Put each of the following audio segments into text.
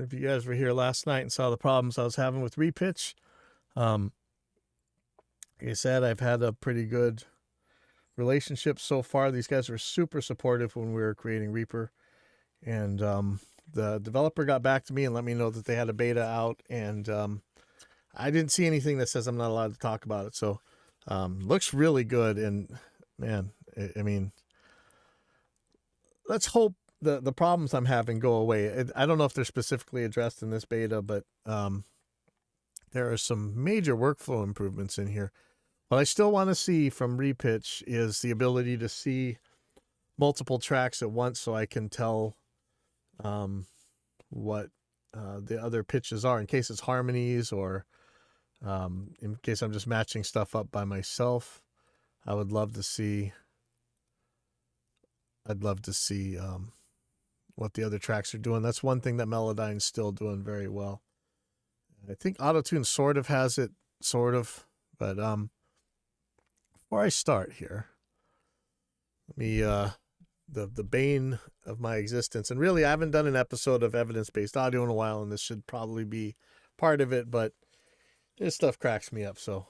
If you guys were here last night and saw the problems I was having with repitch, um, like I said, I've had a pretty good relationship so far. These guys were super supportive when we were creating Reaper, and the developer got back to me and let me know that they had a beta out, and I didn't see anything that says I'm not allowed to talk about it. So looks really good, and man, I mean, let's hope the problems I'm having go away. I don't know if they're specifically addressed in this beta, but there are some major workflow improvements in here. What I still want to see from repitch is the ability to see multiple tracks at once, so I can tell what the other pitches are in case it's harmonies, or in case I'm just matching stuff up by myself. I'd love to see what the other tracks are doing. That's one thing that Melodyne's still doing very well. I think Autotune sort of has it, but before I start here, let me the bane of my existence, and really I haven't done an episode of evidence-based audio in a while, and this should probably be part of it, but this stuff cracks me up. So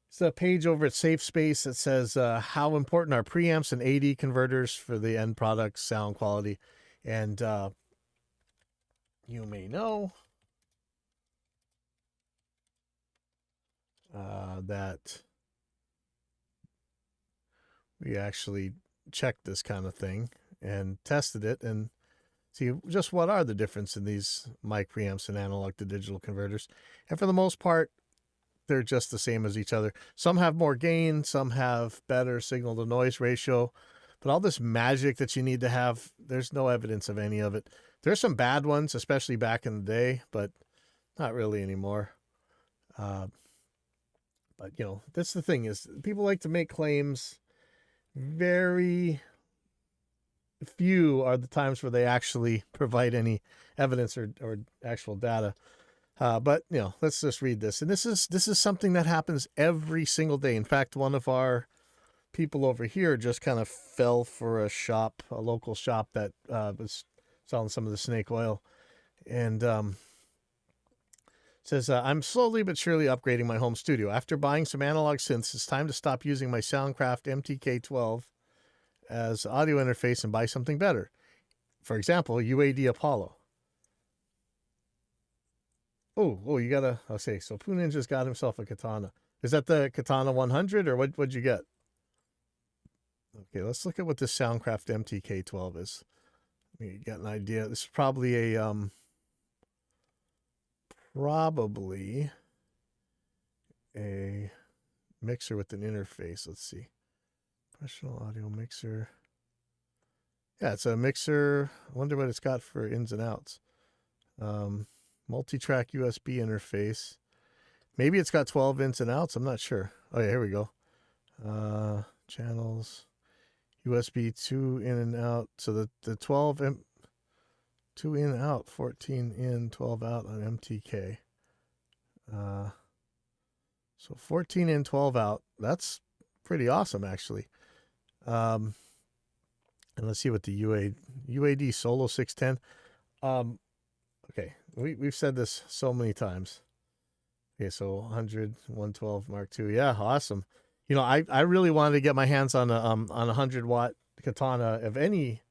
it's a page over at SafeSpace that says how important are preamps and AD converters for the end product sound quality. And you may know that we actually checked this kind of thing and tested it and see just what are the difference in these mic preamps and analog to digital converters. And for the most part, they're just the same as each other. Some have more gain, some have better signal to noise ratio, but all this magic that you need to have, there's no evidence of any of it. There's some bad ones, especially back in the day, but not really anymore. But you know, that's the thing, is people like to make claims. Very few are the times where they actually provide any evidence or actual data. But you know, let's just read this. And this is something that happens every single day. In fact, one of our people over here just kind of fell for a local shop that was selling some of the snake oil, and says, I'm slowly but surely upgrading my home studio. After buying some analog synths, it's time to stop using my Soundcraft MTK12 as audio interface and buy something better. For example, UAD Apollo. Oh, you gotta, okay, so Poo Ninja's got himself a Katana. Is that the Katana 100, or what'd you get? Okay, let's look at what this Soundcraft MTK12 is. Let me get an idea. This is probably a, mixer with an interface. Let's see. Professional audio mixer. Yeah, it's a mixer. I wonder what it's got for ins and outs. Multi-track USB interface. Maybe it's got 12 ins and outs. I'm not sure. Oh yeah, here we go. Channels. USB 2 in and out. So the 12 2 in out, 14 in, 12 out on MTK. So 14 in, 12 out. That's pretty awesome, actually. And let's see what the UAD Solo 610. Okay, we've said this so many times. Okay, so 100, 112 Mark II. Yeah, awesome. You know, I really wanted to get my hands on a 100-watt Katana of any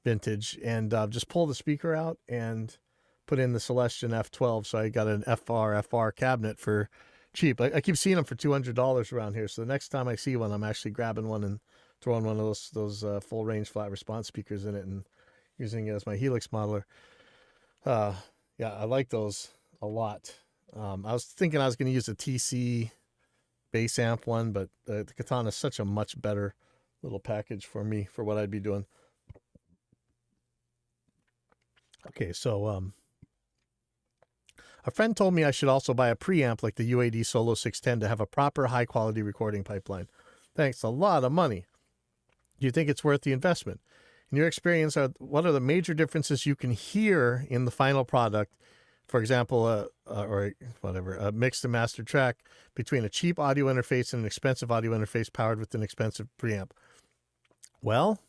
vintage, and just pull the speaker out and put in the Celestion F12. So I got an FR cabinet for cheap. I keep seeing them for $200 around here. So the next time I see one, I'm actually grabbing one and throwing one of those full range flat response speakers in it and using it as my Helix modeler. Yeah, I like those a lot. I was thinking I was going to use a TC bass amp one, but the Katana is such a much better little package for me for what I'd be doing. Okay, so a friend told me I should also buy a preamp like the UAD Solo 610 to have a proper high-quality recording pipeline. Thanks, a lot of money. Do you think it's worth the investment? In your experience, what are the major differences you can hear in the final product? For example, a mixed and mastered track between a cheap audio interface and an expensive audio interface powered with an expensive preamp. Well,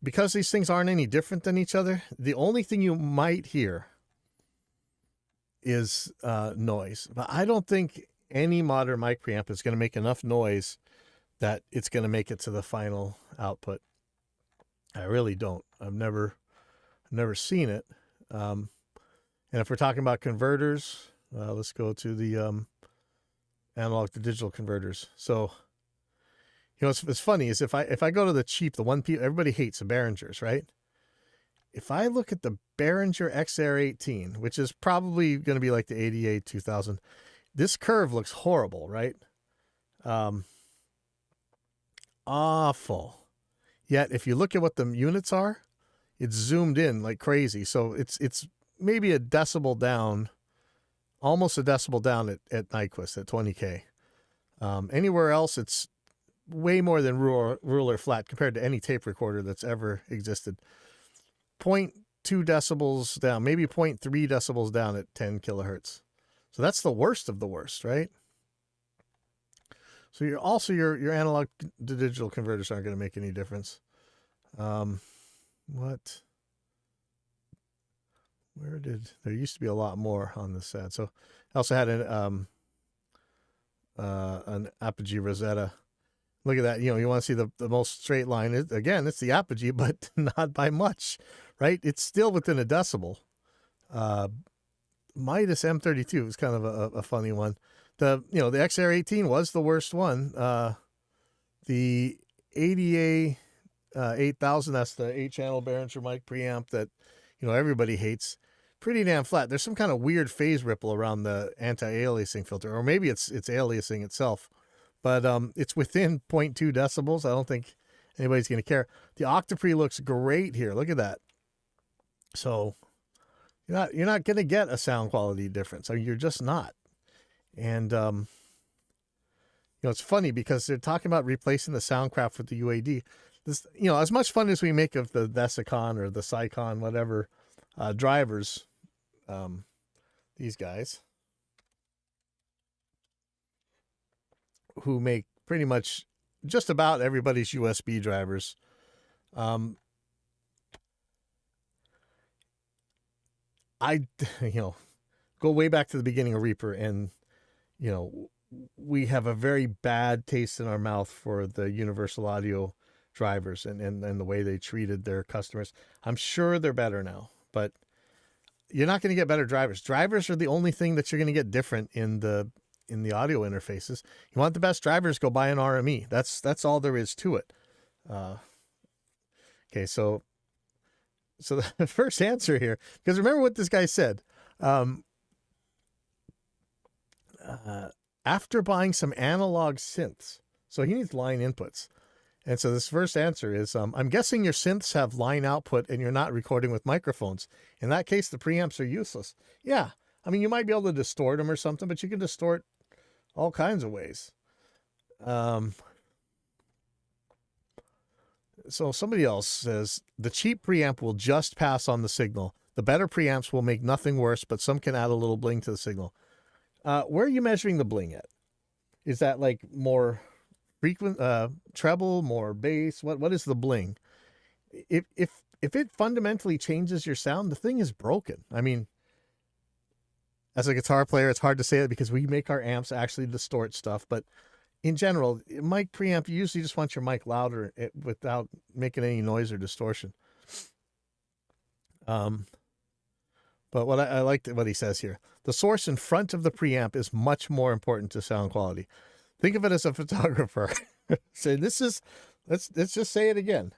because these things aren't any different than each other, the only thing you might hear is noise. But I don't think any modern mic preamp is going to make enough noise that it's going to make it to the final output. I really don't. I've never seen it. And if we're talking about converters, let's go to the analog to digital converters. So, what's funny is if I go to the cheap, the one everybody hates, the Behringers, right? If I look at the Behringer XR18, which is probably going to be like the ADA 2000, this curve looks horrible, right? Awful. Yet if you look at what the units are, it's zoomed in like crazy. So it's maybe a decibel down, almost a decibel down at Nyquist at 20K. Anywhere else, it's way more than ruler flat compared to any tape recorder that's ever existed. 0.2 decibels down, maybe 0.3 decibels down at 10 kilohertz. So that's the worst of the worst, right? So your analog to digital converters aren't going to make any difference. There used to be a lot more on this set. So I also had an Apogee Rosetta. Look at that. You want to see the most straight line. Again, it's the Apogee, but not by much, right? It's still within a decibel. Midas M32 was kind of a funny one. The XR18 was the worst one. The ADA 8000, that's the 8-channel Behringer mic preamp that everybody hates. Pretty damn flat. There's some kind of weird phase ripple around the anti-aliasing filter, or maybe it's aliasing itself. But it's within 0.2 decibels. I don't think anybody's going to care. The Octapre looks great here. Look at that. So you're not going to get a sound quality difference. I mean, you're just not. And it's funny because they're talking about replacing the Soundcraft with the UAD. This, as much fun as we make of the Vesicon or the Sycon, whatever drivers, these guys who make pretty much just about everybody's USB drivers. I go way back to the beginning of Reaper, and we have a very bad taste in our mouth for the Universal Audio drivers and the way they treated their customers. I'm sure they're better now, but you're not going to get better drivers. Drivers are the only thing that you're going to get different in the audio interfaces. You want the best drivers, go buy an RME. That's all there is to it. Okay, so the first answer here, because remember what this guy said. After buying some analog synths, so he needs line inputs. And so this first answer is, I'm guessing your synths have line output and you're not recording with microphones. In that case, the preamps are useless. Yeah, I mean, you might be able to distort them or something, but you can distort all kinds of ways. So somebody else says, the cheap preamp will just pass on the signal. The better preamps will make nothing worse, but some can add a little bling to the signal. Where are you measuring the bling at? Is that like more frequent treble, more bass? What is the bling? If it fundamentally changes your sound, the thing is broken. I mean, as a guitar player, it's hard to say that because we make our amps actually distort stuff, but in general, mic preamp, you usually just want your mic louder without making any noise or distortion. But what I liked what he says here, the source in front of the preamp is much more important to sound quality. Think of it as a photographer. Say let's just say it again.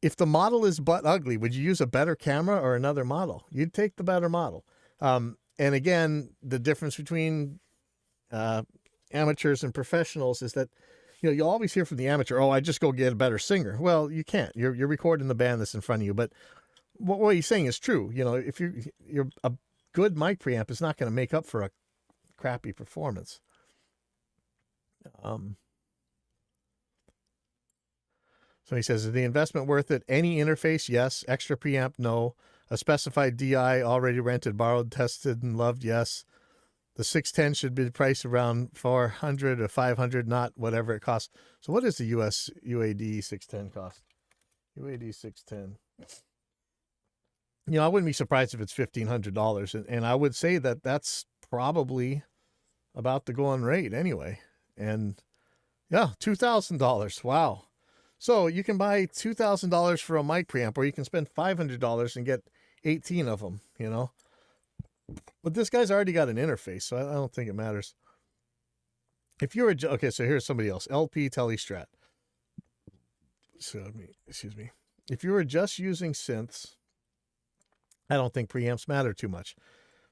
If the model is butt ugly, would you use a better camera or another model? You'd take the better model. And again, the difference between amateurs and professionals is that you'll always hear from the amateur, oh, I just go get a better singer. Well, you can't. You're recording the band that's in front of you. But what he's saying is true. If you're a good mic preamp is not going to make up for a crappy performance. So he says, is the investment worth it? Any interface, yes. Extra preamp, no. A specified DI, already rented, borrowed, tested, and loved, yes. The 610 should be priced around 400 or 500, not whatever it costs. So what does the US UAD 610 cost? UAD 610. I wouldn't be surprised if it's $1,500, and I would say that that's probably about the going rate anyway. And yeah, $2,000. Wow. So you can buy $2,000 for a mic preamp, or you can spend $500 and get 18 of them, But this guy's already got an interface, so I don't think it matters. If you're okay, so here's somebody else. LP Telestrat. Excuse me. If you were just using synths, I don't think preamps matter too much.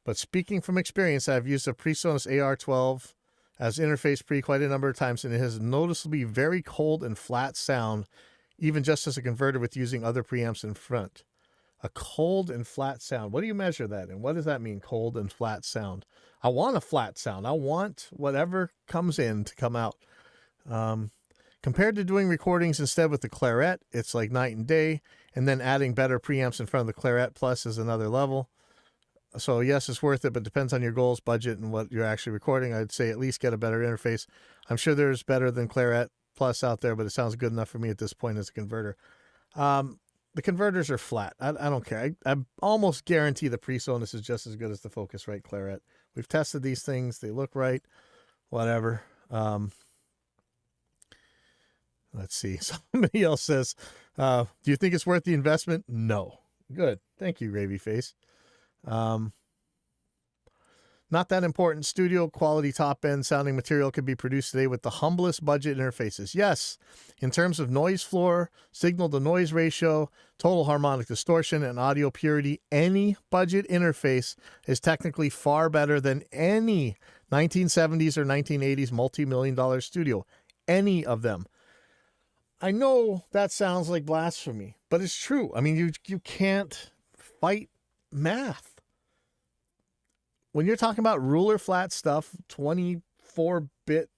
But speaking from experience, I've used a PreSonus AR12 as interface pre quite a number of times, and it has noticeably very cold and flat sound, even just as a converter with using other preamps in front. A cold and flat sound. What do you measure that in? What does that mean, cold and flat sound? I want a flat sound. I want whatever comes in to come out. Compared to doing recordings instead with the Claret, it's like night and day, and then adding better preamps in front of the Claret Plus is another level. So yes, it's worth it, but depends on your goals, budget, and what you're actually recording. I'd say at least get a better interface. I'm sure there's better than Claret Plus out there, but it sounds good enough for me at this point as a converter. The converters are flat. I don't care. I almost guarantee the PreSonus is just as good as the Focusrite Claret. We've tested these things. They look right. Whatever. Let's see. Somebody else says, do you think it's worth the investment? No. Good. Thank you, Gravy Face. Not that important. Studio quality top end sounding material can be produced today with the humblest budget interfaces. Yes, in terms of noise floor, signal to noise ratio, total harmonic distortion, and audio purity, any budget interface is technically far better than any 1970s or 1980s multi-million-dollar studio. Any of them. I know that sounds like blasphemy, but it's true. I mean, you can't fight math. When you're talking about ruler flat stuff, 24-bit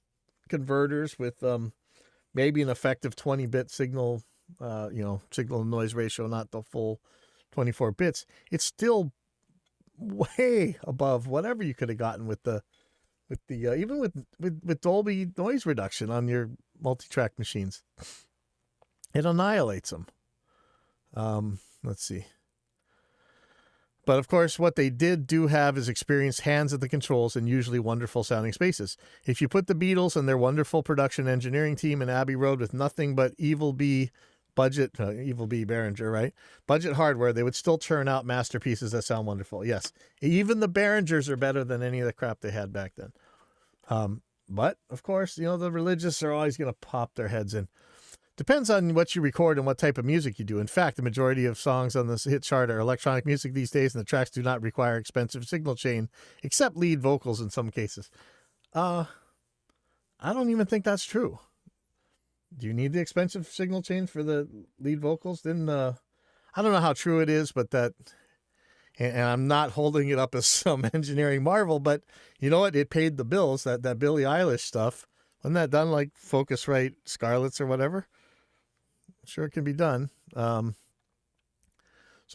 converters with maybe an effective 20-bit signal, signal noise ratio, not the full 24 bits, it's still way above whatever you could have gotten with the even with Dolby noise reduction on your multi-track machines. It annihilates them. Let's see. But of course, what they do have is experienced hands at the controls and usually wonderful sounding spaces. If you put the Beatles and their wonderful production engineering team in Abbey Road with nothing but Evil B Behringer, right? Budget hardware, they would still churn out masterpieces that sound wonderful. Yes, even the Behringers are better than any of the crap they had back then. But of course, the religious are always going to pop their heads in. Depends on what you record and what type of music you do. In fact, the majority of songs on this hit chart are electronic music these days, and the tracks do not require expensive signal chain, except lead vocals in some cases. I don't even think that's true. Do you need the expensive signal chain for the lead vocals? Then I don't know how true it is, but that, and I'm not holding it up as some engineering marvel, but you know what? It paid the bills. That Billie Eilish stuff, wasn't that done like Focusrite Scarletts or whatever? Sure, it can be done. So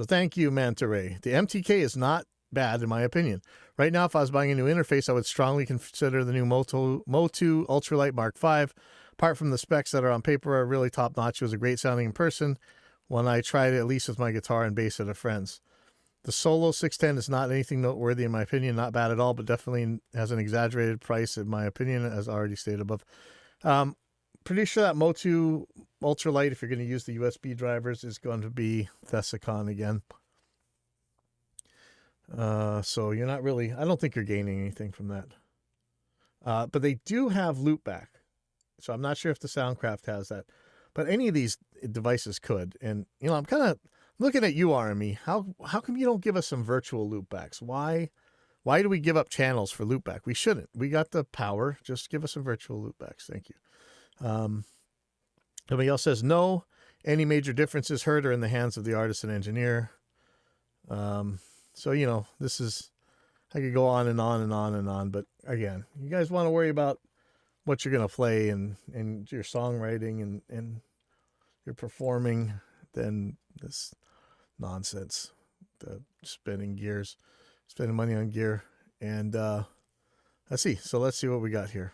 thank you, Manta Ray. The MTK is not bad, in my opinion. Right now, if I was buying a new interface, I would strongly consider the new Motu Ultralight Mark V. Apart from the specs that are on paper are really top-notch, it was a great sounding in person when I tried it, at least with my guitar and bass at a friend's. The Solo 610 is not anything noteworthy, in my opinion. Not bad at all, but definitely has an exaggerated price, in my opinion, as already stated above. Pretty sure that Motu Ultralight, if you're going to use the USB drivers, is going to be Thessicon again. So you're not really, I don't think you're gaining anything from that. But they do have loopback. So I'm not sure if the Soundcraft has that. But any of these devices could. And, I'm kind of looking at you, RME. How come you don't give us some virtual loopbacks? Why do we give up channels for loopback? We shouldn't. We got the power. Just give us some virtual loopbacks. Thank you. Somebody else says, no, any major differences heard are in the hands of the artist and engineer. So, this is, I could go on and on and on and on, but again, you guys want to worry about what you're going to play and your songwriting and your performing, then this nonsense, the spending money on gear. And, let's see. So let's see what we got here.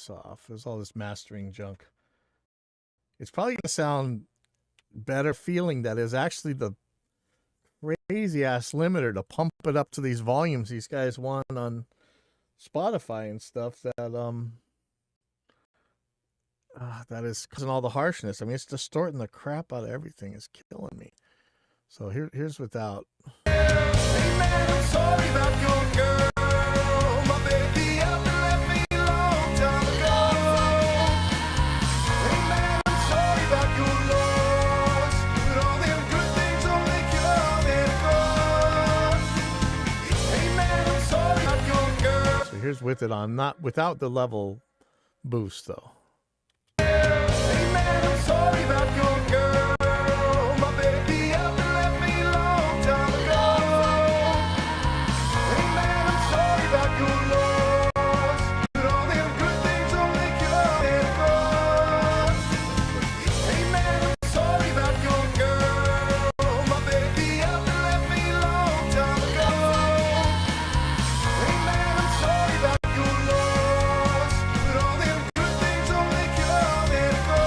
this off. There's all this mastering junk. It's probably going to sound better feeling that is actually the crazy ass limiter to pump it up to these volumes these guys want on Spotify and stuff that that is causing all the harshness. I mean, it's distorting the crap out of everything. It's killing me. So here's without. Hey man, I'm sorry about your girl. My baby up and left me a long time ago. Hey man, I'm sorry about your loss, but all them good things only come and go. Hey man, I'm sorry about your girl. So here's with it on, not without the level boost though. Hey man, I'm sorry about your girl. My baby up and left me a long time ago. Hey man, I'm sorry about your loss, but all them good things only come and go. Hey man, I'm sorry about your girl. My baby up and left me a long time ago. Hey man, I'm sorry about your loss, but all them good things only come and go.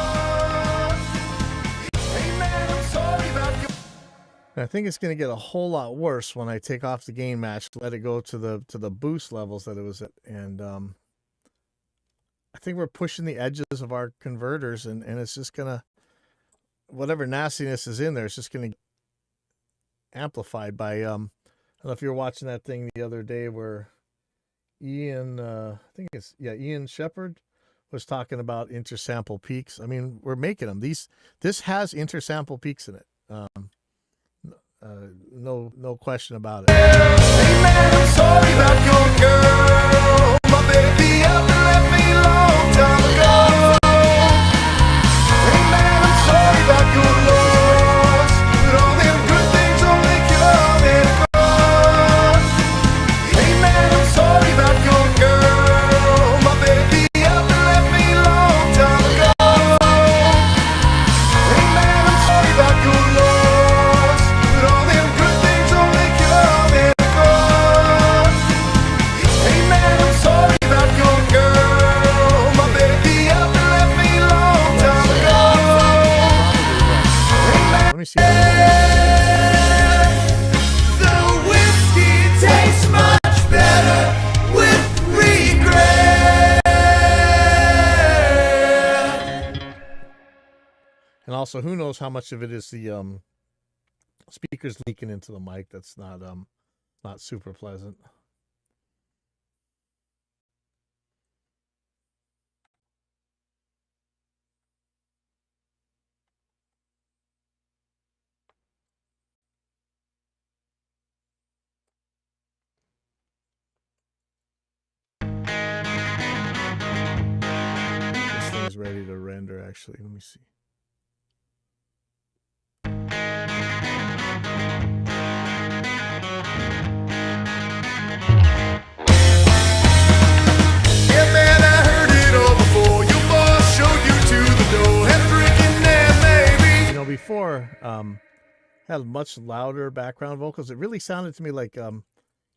Hey man, I'm sorry about your. And I think it's going to get a whole lot worse when I take off the gain match, let it go to the boost levels that it was at, and I think we're pushing the edges of our converters, and it's just gonna, whatever nastiness is in there, it's just gonna get amplified by I don't know if you were watching that thing the other day where Ian Ian Shepherd was talking about intersample peaks. I mean, we're making them. This has intersample peaks in it. No question about it. Hey man, I'm sorry about your girl. My baby up and left me a long time ago. Hey man, I'm sorry about your loss, but all them good things only come and go. Hey man, I'm sorry about your girl. My baby up and left me a long time ago. Hey man, I'm sorry about your loss, but all them good things only come and go. Hey man, I'm sorry about your girl. My baby up and left me a long time ago. Hey man, Let me see. the whiskey tastes much better with regret. And also, who knows how much of it is the speakers leaking into the mic? That's not super pleasant. This thing is ready to render. Actually, let me see. Yeah, man, I heard it all before. Your boss showed you to the door. Had a drink in there, maybe. You know, before had much louder background vocals. It really sounded to me like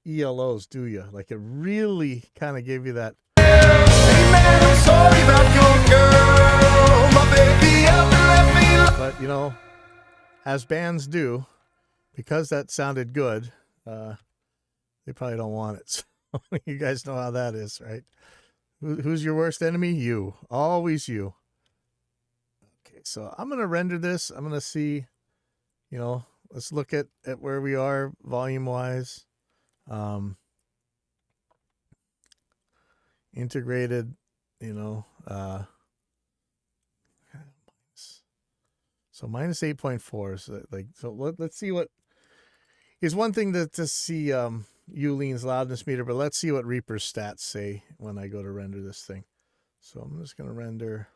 ELO's "Do Ya." Like it really kind of gave you that. Hey man, I'm sorry about your girl. My baby up and left me. But you know, as bands do, because that sounded good, they probably don't want it. So you guys know how that is, right? Who's your worst enemy? You. Always you. Okay, so I'm going to render this. I'm going to see, you know, let's look at where we are volume-wise. Integrated, you know, so minus 8.4. So like, so let's see what is one thing to see Yulene's loudness meter, but let's see what Reaper's stats say when I go to render this thing. So I'm just going to render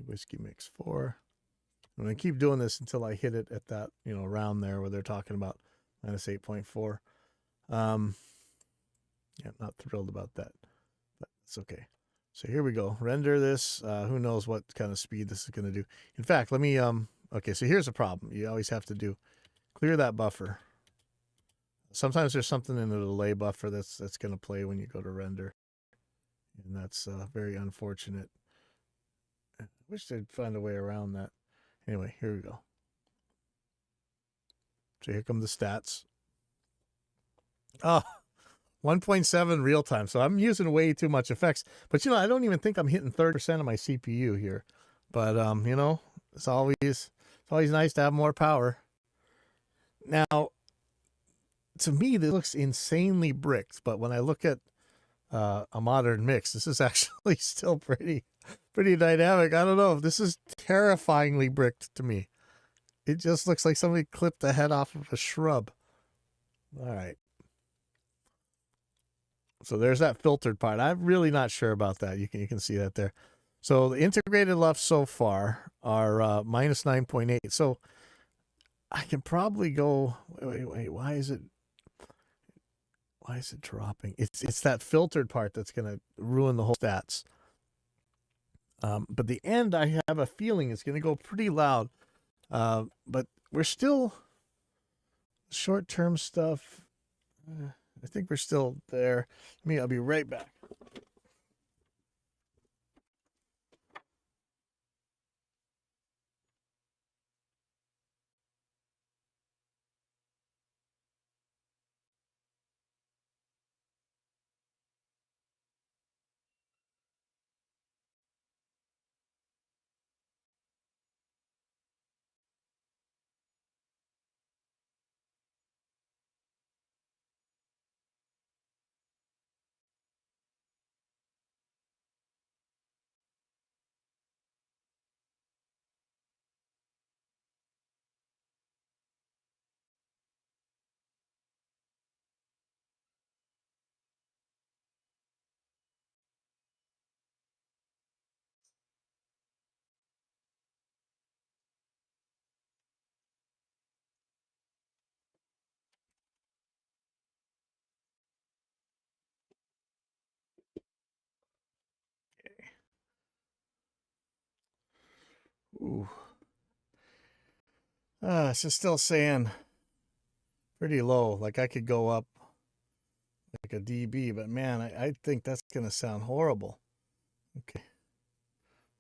Whiskey Mix 4. I'm going to keep doing this until I hit it at that, you know, around there where they're talking about minus 8.4. Yeah, not thrilled about that, but it's okay. So here we go. Render this. Who knows what kind of speed this is going to do. In fact, let me, okay, so here's a problem. You always have to do, clear that buffer. Sometimes there's something in the delay buffer that's going to play when you go to render. and that's very unfortunate. I wish they'd find a way around that. Anyway, here we go. So here come the stats. Oh, 1.7 real time. So I'm using way too much effects. But, I don't even think I'm hitting 30% of my CPU here. But, it's always nice to have more power. Now, to me, this looks insanely bricked. But when I look at a modern mix, this is actually still pretty dynamic. I don't know. This is terrifyingly bricked to me. It just looks like somebody clipped the head off of a shrub. All right. So there's that filtered part. I'm really not sure about that. You can see that there. So the integrated LUFs so far are minus 9.8. So I can probably go. Wait. Why is it dropping? It's that filtered part that's going to ruin the whole stats. But the end, I have a feeling it's going to go pretty loud. But we're still short-term stuff. I think we're still there. I'll be right back. Ooh. It's just still saying pretty low. Like I could go up like a dB, but man, I think that's going to sound horrible. Okay.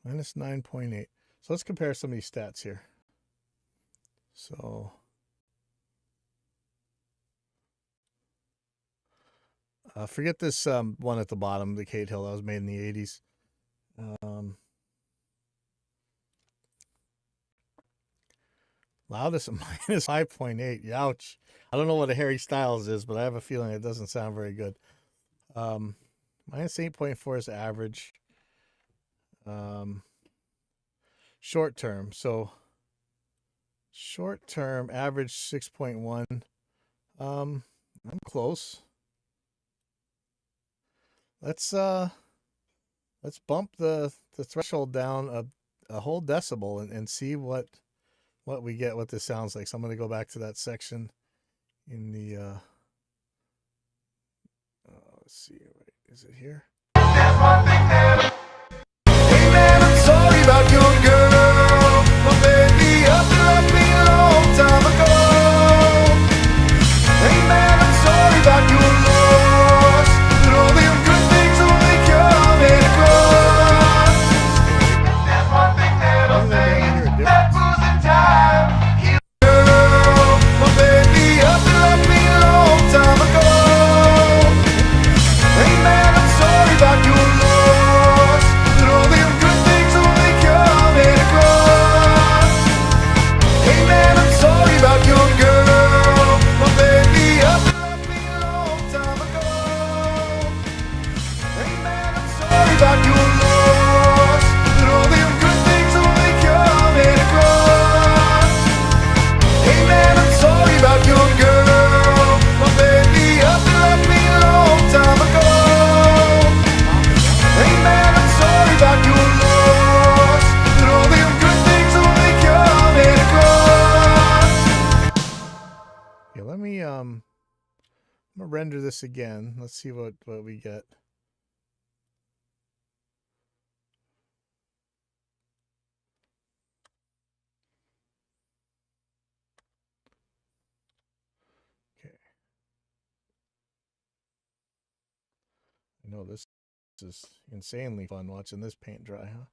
Minus 9.8. So let's compare some of these stats here. So forget this one at the bottom, the Kate Hill that was made in the 80s. Loudest at minus 5.8. Ouch. I don't know what a Harry Styles is, but I have a feeling it doesn't sound very good. Minus 8.4 is average. Short term. So short term average 6.1. I'm close. Let's bump the threshold down a whole decibel and see what we get, what this sounds like. So I'm going to go back to that section in the let's see, wait, is it here? Hey man, I'm sorry about your girl. My baby up and left me a long time ago. Hey man, I'm sorry about your loss. But all them good things only come and go. There's one thing that I'll say, that losing time. Girl, my baby up and left me a long time ago. Hey man, I'm sorry about your loss. But all them good things only come and go. Hey man, I'm sorry about your girl. My baby up and left me a long time ago. Hey man, I'm sorry about your loss. But all them good things only come and go. Hey man, I'm sorry about your girl. My baby up and left me a long time ago. Hey man, I'm sorry about your loss. But all them good things only come and go. Yeah, let me I'm gonna render this again. Let's see what we get. Okay. I know this is insanely fun watching this paint dry, huh?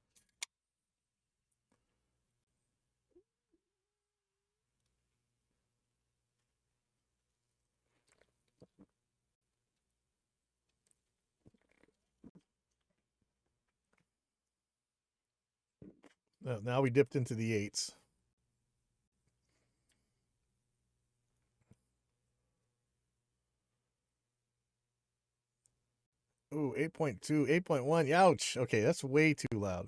Now we dipped into the 8s. Ooh, 8.2, 8.1. Ouch. Okay, that's way too loud.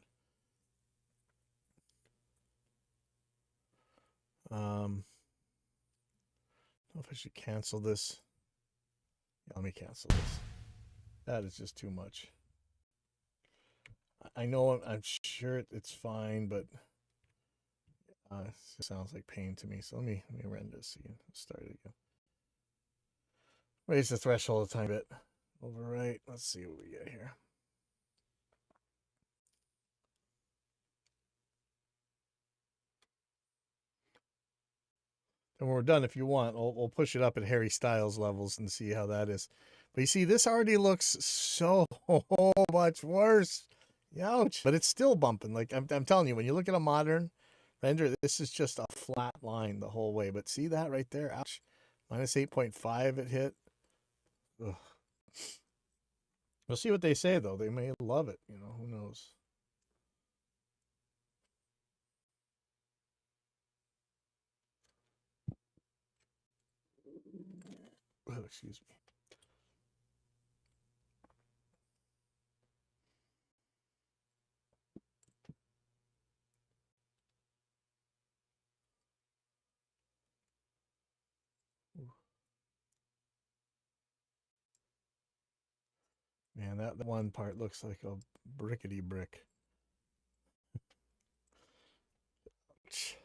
I don't know if I should cancel this. Yeah, let me cancel this. That is just too much. I know, I'm sure it's fine, but it sounds like pain to me. So let me rend this again. Start it again. Raise the threshold a tiny bit. Overwrite. Let's see what we get here. And when we're done, if you want, we'll push it up at Harry Styles levels and see how that is. But you see, this already looks so much worse. Ouch. But it's still bumping. Like I'm telling you, when you look at a modern render, this is just a flat line the whole way. But see that right there? Ouch. Minus 8.5 it hit. Ugh. We'll see what they say, though. They may love it. You know, who knows? Oh, excuse me. Man, that one part looks like a brickety brick. Ouch.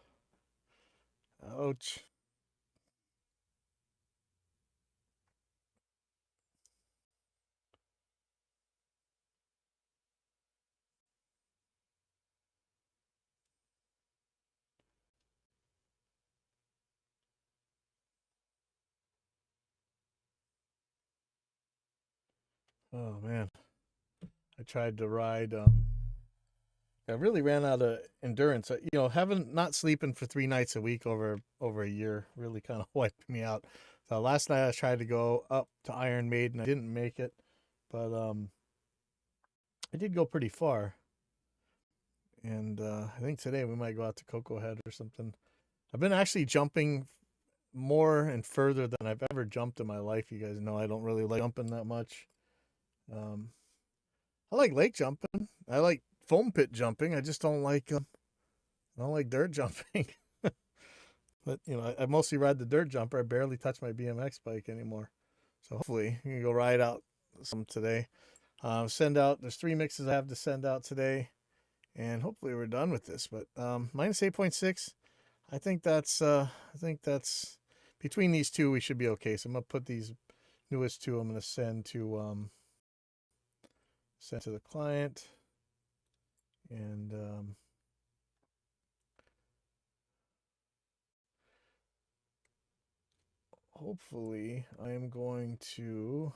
Ouch. Oh man. I tried to ride I really ran out of endurance. You know, having not sleeping for 3 nights a week over a year really kind of wiped me out. So last night I tried to go up to Iron Maiden. I didn't make it, but I did go pretty far. And I think today we might go out to Cocoa Head or something. I've been actually jumping more and further than I've ever jumped in my life. You guys know I don't really like jumping that much. I like lake jumping. I like foam pit jumping. I just don't like dirt jumping. But you know, I mostly ride the dirt jumper. I barely touch my BMX bike anymore. So hopefully we can go ride out some today. Send out. There's 3 mixes I have to send out today, and hopefully we're done with this. But minus 8.6. I think that's between these two we should be okay. So I'm gonna put these newest 2. I'm gonna send to the client, and hopefully I am going to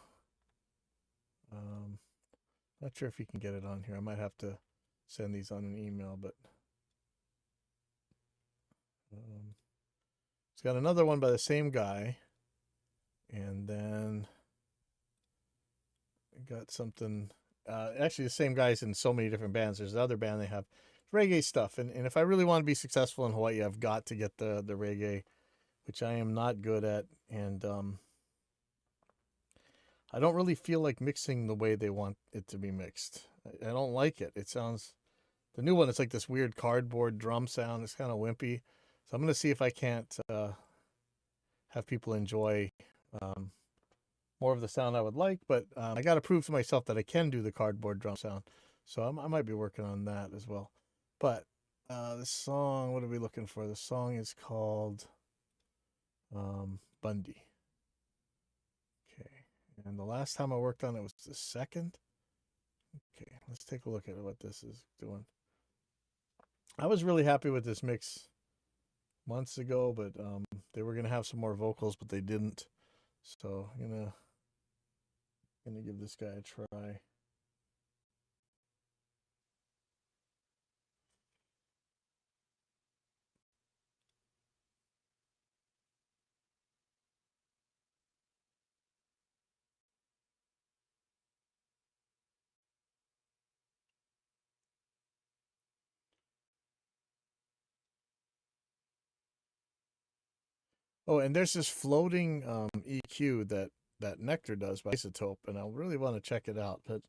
not sure if you can get it on here. I might have to send these on an email, but it's got another one by the same guy, and then I got something actually the same guys in so many different bands. There's the other band they have reggae stuff, and if I really want to be successful in Hawaii, I've got to get the reggae, which I am not good at, and I don't really feel like mixing the way they want it to be mixed. I don't like it. It sounds, the new one, it's like this weird cardboard drum sound. It's kind of wimpy. So I'm going to see if I can't have people enjoy more of the sound I would like, but I got to prove to myself that I can do the cardboard drum sound. So I might be working on that as well. But the song, what are we looking for? The song is called Bundy. Okay. And the last time I worked on it was the 2nd. Okay, let's take a look at what this is doing. I was really happy with this mix months ago, but they were gonna have some more vocals, but they didn't. So I'm gonna give this guy a try. Oh, and there's this floating EQ that Nectar does by Isotope, and I really want to check it out. But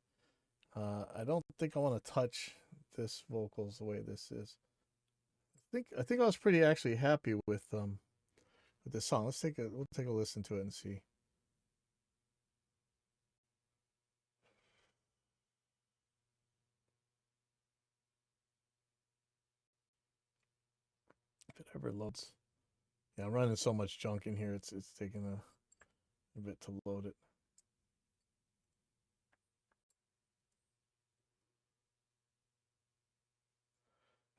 I don't think I want to touch this vocals the way this is. I think I was pretty actually happy with this song. We'll take a listen to it and see. If it ever loads. Yeah, I'm running so much junk in here. It's taking a bit to load it.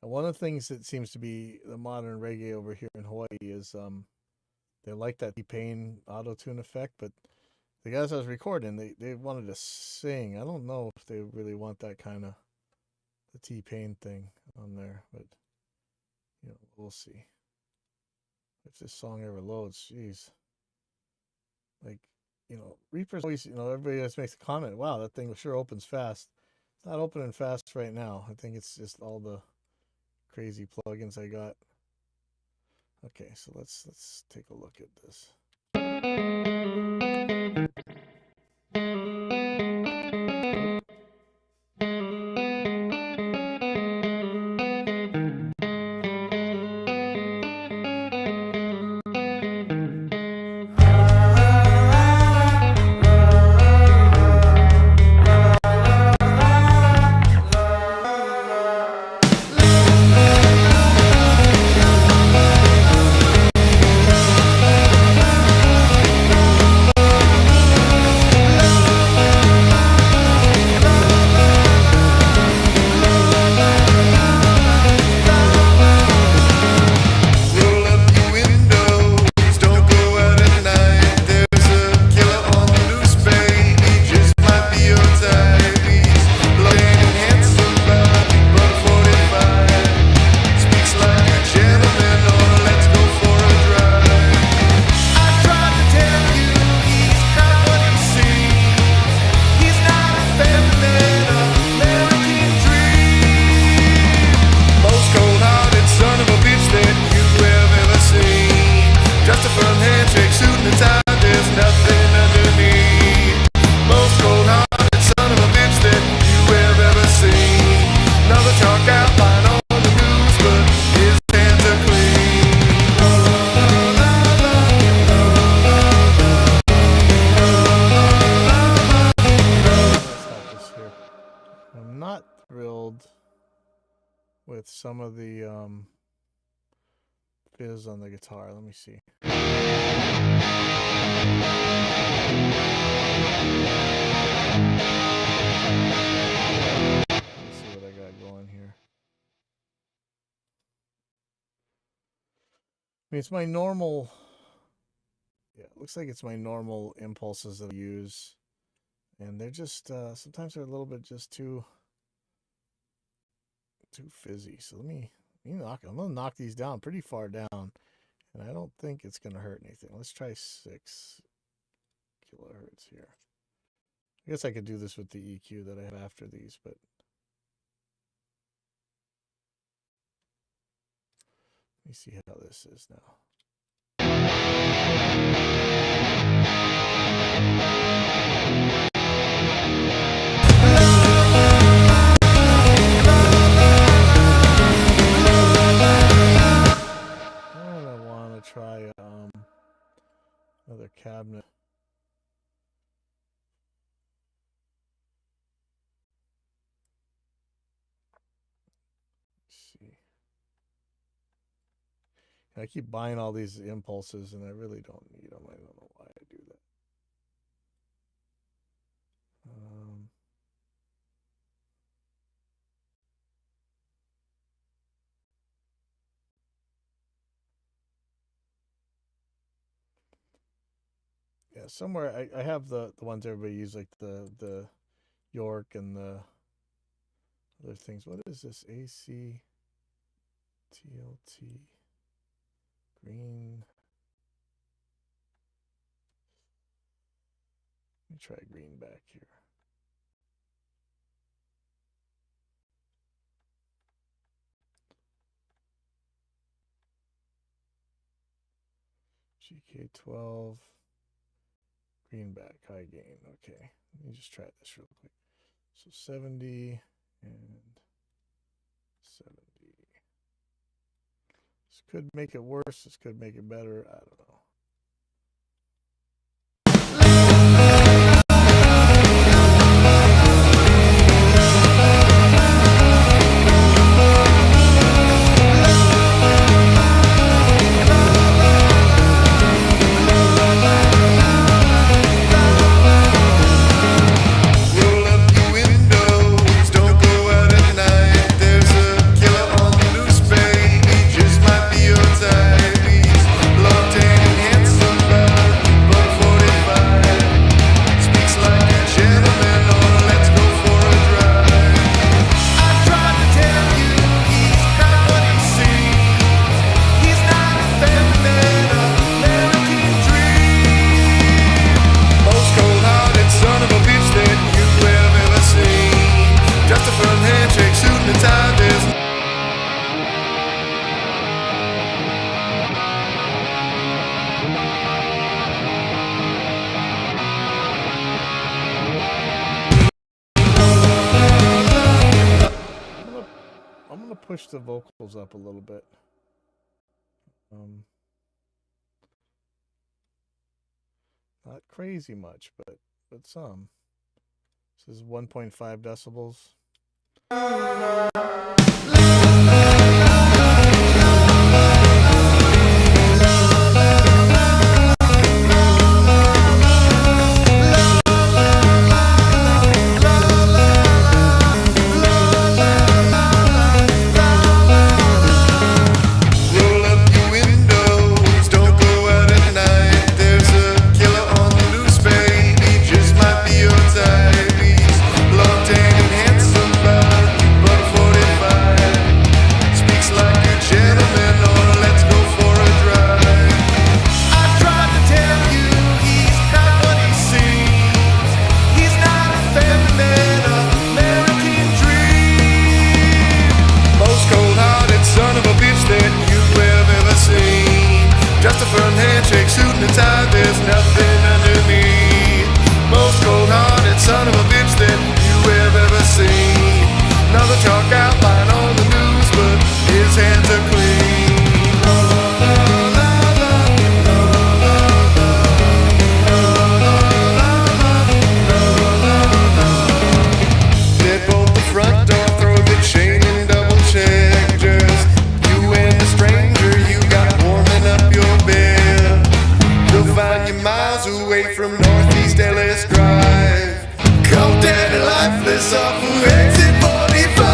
And one of the things that seems to be the modern reggae over here in Hawaii is they like that T-Pain auto tune effect, but the guys I was recording, they wanted to sing. I don't know if they really want that kind of the T-Pain thing on there, but we'll see. If this song ever loads, jeez. Like, Reaper's always, everybody always makes a comment, wow, that thing sure opens fast. It's not opening fast right now. I think it's just all the crazy plugins I got. Okay, so let's take a look at this. Roll up your windows, don't go out at night. There's a killer on the loose, baby. Just might be your type. He's blonde and handsome, but 45. Speaks like a gentleman, or let's go for a drive. I tried to tell you, he's not what he seems. He's not a feminine American dream. Most cold-hearted son of a bitch that you have ever seen. Just a firm handshake, suit and a tie, there's nothing underneath. Most cold-hearted son of a bitch that you have ever seen. Another chalk outline on the news, but his hands are clean. Let's stop this here. I'm not thrilled with some of the fizz on the guitar. Let me see. Let's see what I got going here. I mean, it's my normal. Yeah, it looks like it's my normal impulses that I use, and they're just sometimes they're a little bit just too fizzy. So let me knock. I'm gonna knock these down pretty far down, and I don't think it's gonna hurt anything. Let's try 6 kilohertz here. I guess I could do this with the EQ that I have after these, but let me see how this is now. And I want to try another cabinet. Let's see. I keep buying all these impulses, and I really don't need them. I don't know why I do that. Yeah, somewhere I have the ones everybody uses, like the York and the other things. What is this? AC TLT green. Let me try green back here. GK12. Greenback, high gain. Okay, let me just try this real quick. So 70 and 70. This could make it worse. This could make it better. I don't know. Roll up your windows, don't go out at night. There's a killer on the loose, baby. Just might be your type. He's locked and handsome, but 45. Speaks like a gentleman. Oh, let's go for a drive. I tried to tell you he's not what he seems. He's not a feminine American dream. Most cold-hearted son of a bitch that you have ever seen. Just a firm handshake, suit and a tie. There's I'm gonna push the vocals up a little bit. Not crazy much, but some. This is 1.5 decibels. roll up your windows, don't go out at night. There's a killer on the loose, baby. Just might be your type. He's locked and handsome, but 45. Speaks like a gentleman. Oh, let's go for a drive. I tried to tell you he's not what he seems. He's not a feminine American dream. Most cold-hearted son of a bitch that you have ever seen. Just a firm handshake, suit and a tie. There's nothing underneath. Most cold-hearted son of a bitch that you have ever seen. Another chalk outline on the news, but his hands are clean. Deadbolt the front door, throw the chain and double check. Just you and a stranger, you got warming up your bed. You'll find you miles away from Northeast LS Drive. Cold dead and lifeless off of exit 45.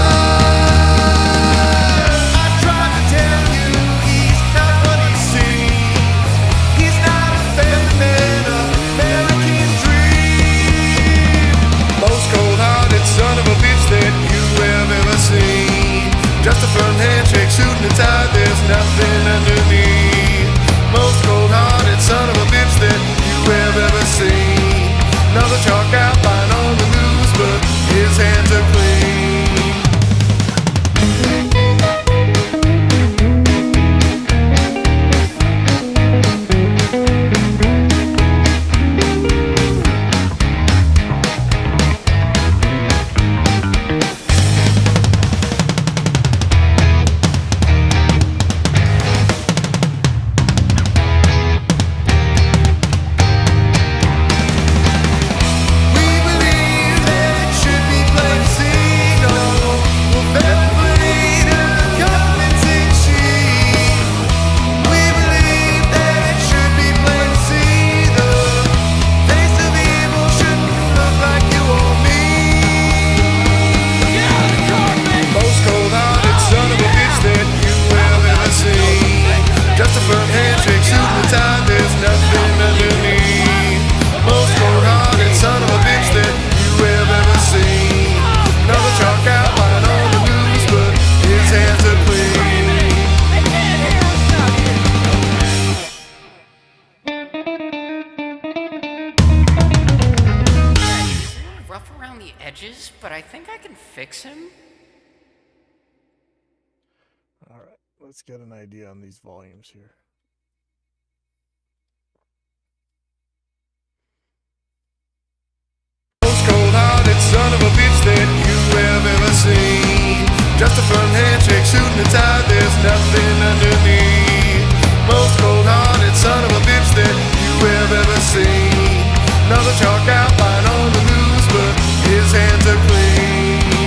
I tried to tell you he's not what he seems. He's not a feminine American dream. Most cold-hearted son of a bitch that you have ever seen. Just a firm handshake, suit and a tie. There's nothing underneath. Most cold-hearted son of a bitch that you have ever seen. Another chalk outline on the news, but his hands are clean. We believe that it should be plain seen. We'll celebrate a commenting sheet. We believe that it should be plain seen. The face of evil shouldn't look like you or me. Most cold-hearted son of a bitch that you have ever seen. Just a firm handshake, suit and a tie. There's nothing underneath. Most cold-hearted son of a bitch that you have ever seen. Another chalk outline on the news, but his hands are clean. Rough around the edges, but I think I can fix him. All right, let's get an idea on these volumes here. shooting the tide, there's nothing underneath. Most cold-hearted son of a bitch that you have ever seen. Another chalk outline on the news, but his hands are clean.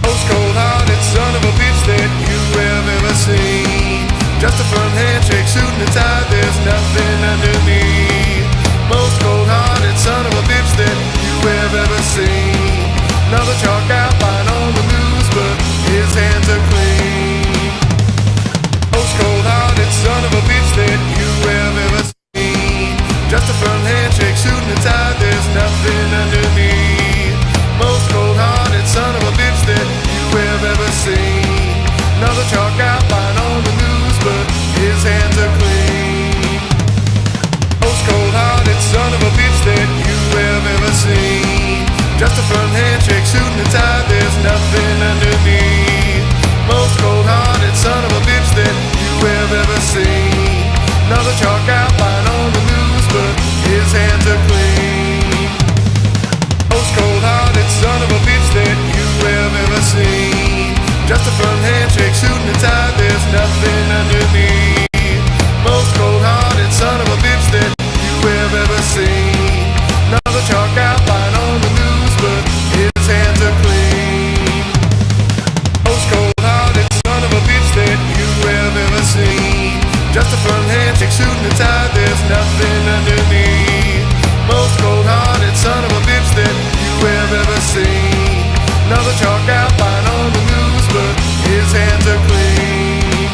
Most cold-hearted son of a bitch that you have ever seen. Just a firm handshake shooting the tide, there's nothing underneath. Most cold-hearted son of a bitch that you have ever seen. Another chalk outline on the news, but his hands are clean. Most cold-hearted son of a bitch that you have ever seen. Just a firm handshake shooting the tide, there's nothing underneath. Most cold-hearted son of a bitch that you have ever seen. Another chalk outline on the news, but his hands are clean. Most cold-hearted son of a bitch that you have ever seen. Just a firm handshake shooting the tide, there's nothing underneath. Most cold-hearted son of a bitch that you have ever seen. Another chalk outline on the news, but his hands are clean. Most cold-hearted son of a bitch that you have ever seen. Just a firm handshake shooting the tide, there's nothing underneath. Most cold-hearted son of a bitch that you have ever seen. Another chalk outline on the news, but his hands are clean. Most cold-hearted son of a bitch that you have ever seen. Just a firm handshake shooting the tide, there's nothing underneath. Most cold-hearted son of a bitch that you have ever seen. Another chalk outline on the news, but his hands are clean.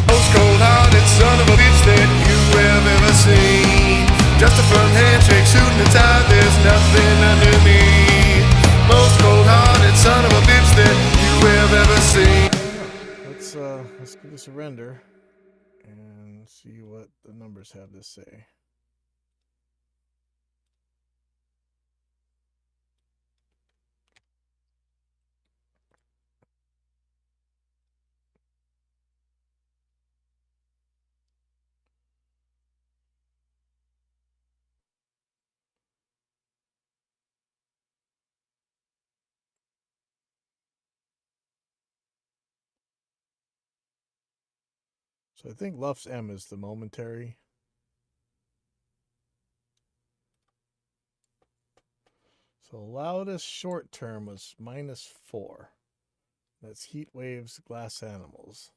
Most cold-hearted son of a bitch that you have ever seen. Just a firm handshake shooting the tide, there's nothing underneath. Most cold-hearted son of a bitch that you have ever seen. Let's give this a render and see what the numbers have to say. So I think Luff's M is the momentary. So loudest short term was -4. That's heat waves, glass animals.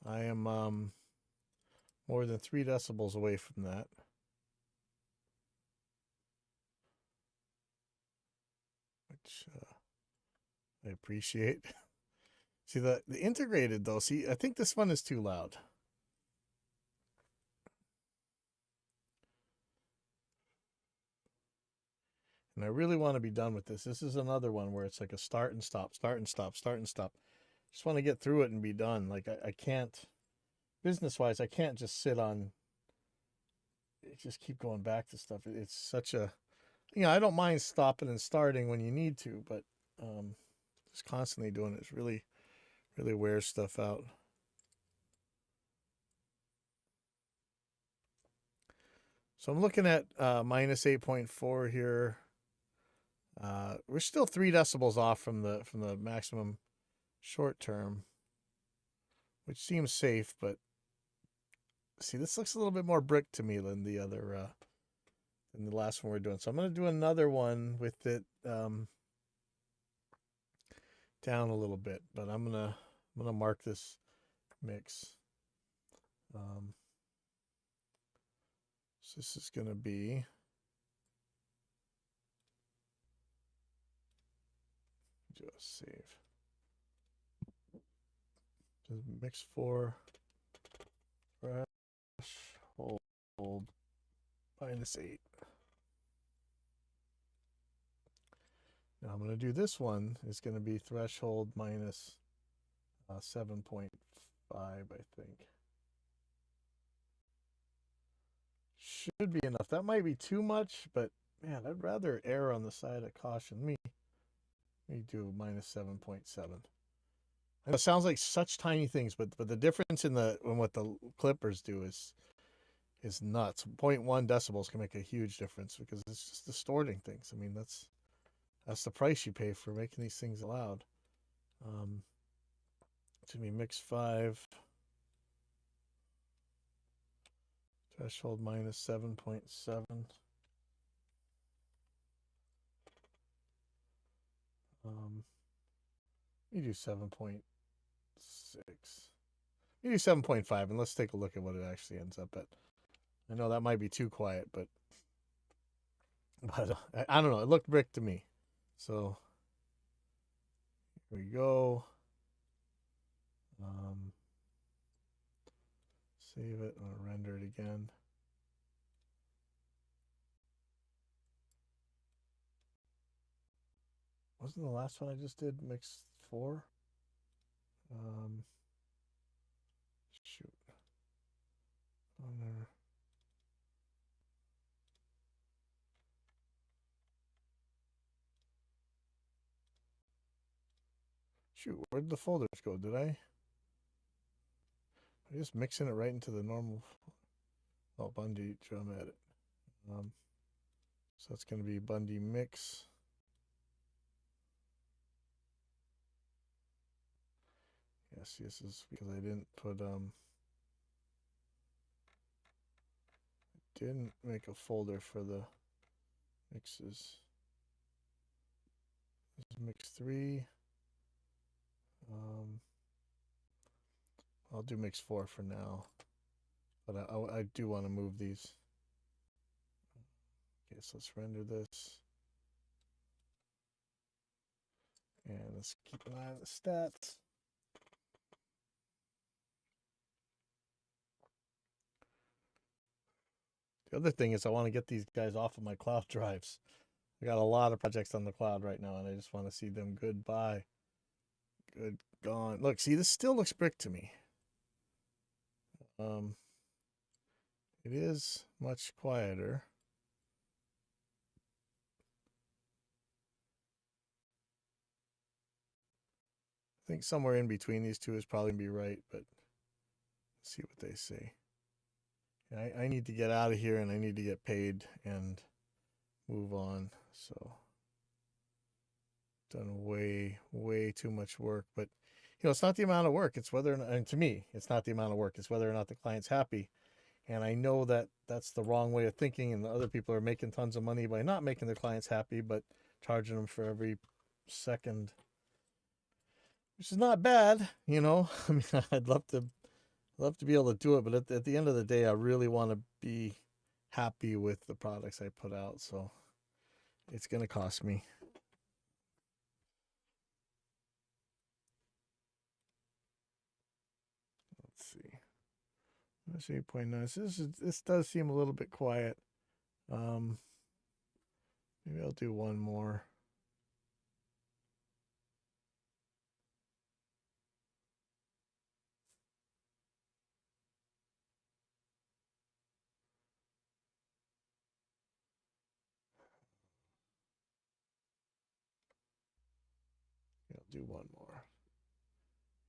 I am more than 3 decibels away from that. Which I appreciate. See the integrated though. See, I think this one is too loud. And I really want to be done with this. This is another one where it's like a start and stop, start and stop, start and stop. Just want to get through it and be done. Like I can't, business-wise, I can't just sit on, just keep going back to stuff. It's such a, I don't mind stopping and starting when you need to, but just constantly doing it really wears stuff out. So I'm looking at -8.4 here. We're still 3 decibels off from the maximum short term, which seems safe, but see, this looks a little bit more brick to me than the other than the last one we're doing. So I'm going to do another one with it down a little bit, but I'm gonna mark this mix. So this is going to be just save. Just mix 4 threshold -8. Now I'm going to do this one. It's going to be threshold minus 7.5, I think. Should be enough. That might be too much, but man, I'd rather err on the side of caution. Me do -7.7. And it sounds like such tiny things, but the difference in what the clippers do is nuts. 0.1 decibels can make a huge difference because it's just distorting things. I mean, that's the price you pay for making these things loud. It's gonna be mix 5. Threshold minus 7.7. You do 7.6. You do 7.5, and let's take a look at what it actually ends up at. I know that might be too quiet, but I don't know. It looked brick to me. So here we go. Save it. I'll render it again. Wasn't the last one I just did mix 4? Shoot. Owner. Shoot, where'd the folders go? Did I just mixing it right into the normal? Oh, Bundy drum edit. So that's going to be Bundy mix. Yes, this is because I didn't put didn't make a folder for the mixes. This is mix 3. I'll do mix 4 for now, but I do want to move these. Okay, so let's render this, and let's keep an eye on the stats. The other thing is I want to get these guys off of my cloud drives. I got a lot of projects on the cloud right now, and I just want to see them goodbye. Good, gone. Look, see, this still looks brick to me. It is much quieter. I think somewhere in between these two is probably be right, but let's see what they say. I need to get out of here, and I need to get paid and move on. So done way too much work, but it's not the amount of work, it's whether or not, and to me it's not the amount of work, it's whether or not the client's happy. And I know that that's the wrong way of thinking, and the other people are making tons of money by not making their clients happy but charging them for every second, which is not bad. I mean, I'd love to be able to do it, but at the end of the day, I really want to be happy with the products I put out, so it's going to cost me. Let's see. That's 8.9. This does seem a little bit quiet. Maybe I'll do one more. I'll do one more.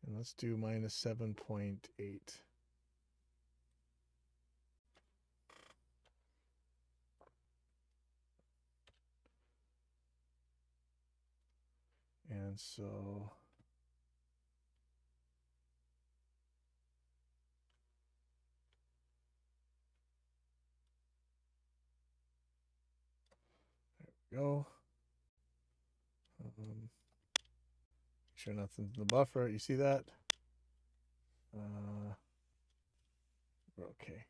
And let's do minus 7.8. And so there we go. Sure nothing's in the buffer. You see that? We're okay.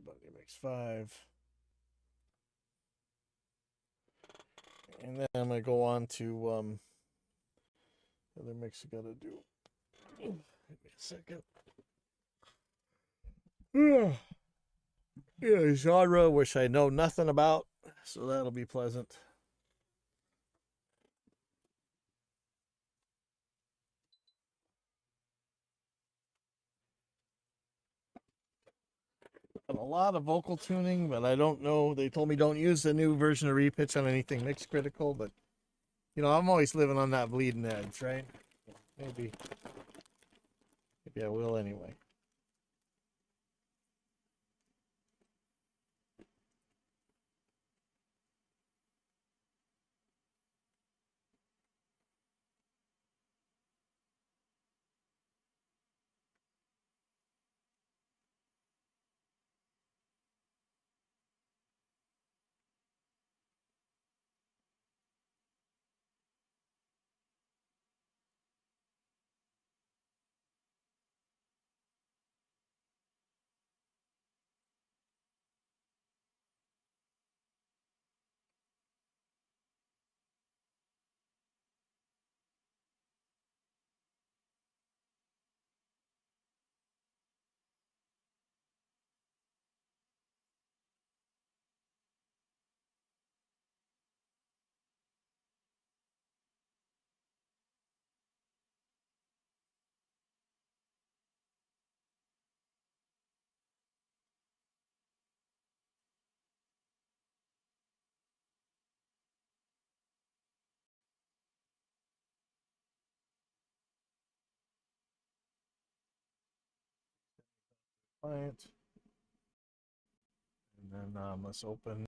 Bundy mix 5. And then I'm gonna go on to the other mix I gotta do. Give me a second. Yeah, genre which I know nothing about, so that'll be pleasant. A lot of vocal tuning, but I don't know. They told me don't use the new version of Repitch on anything mix critical, but I'm always living on that bleeding edge, right? Maybe I will anyway. client. And then let's open.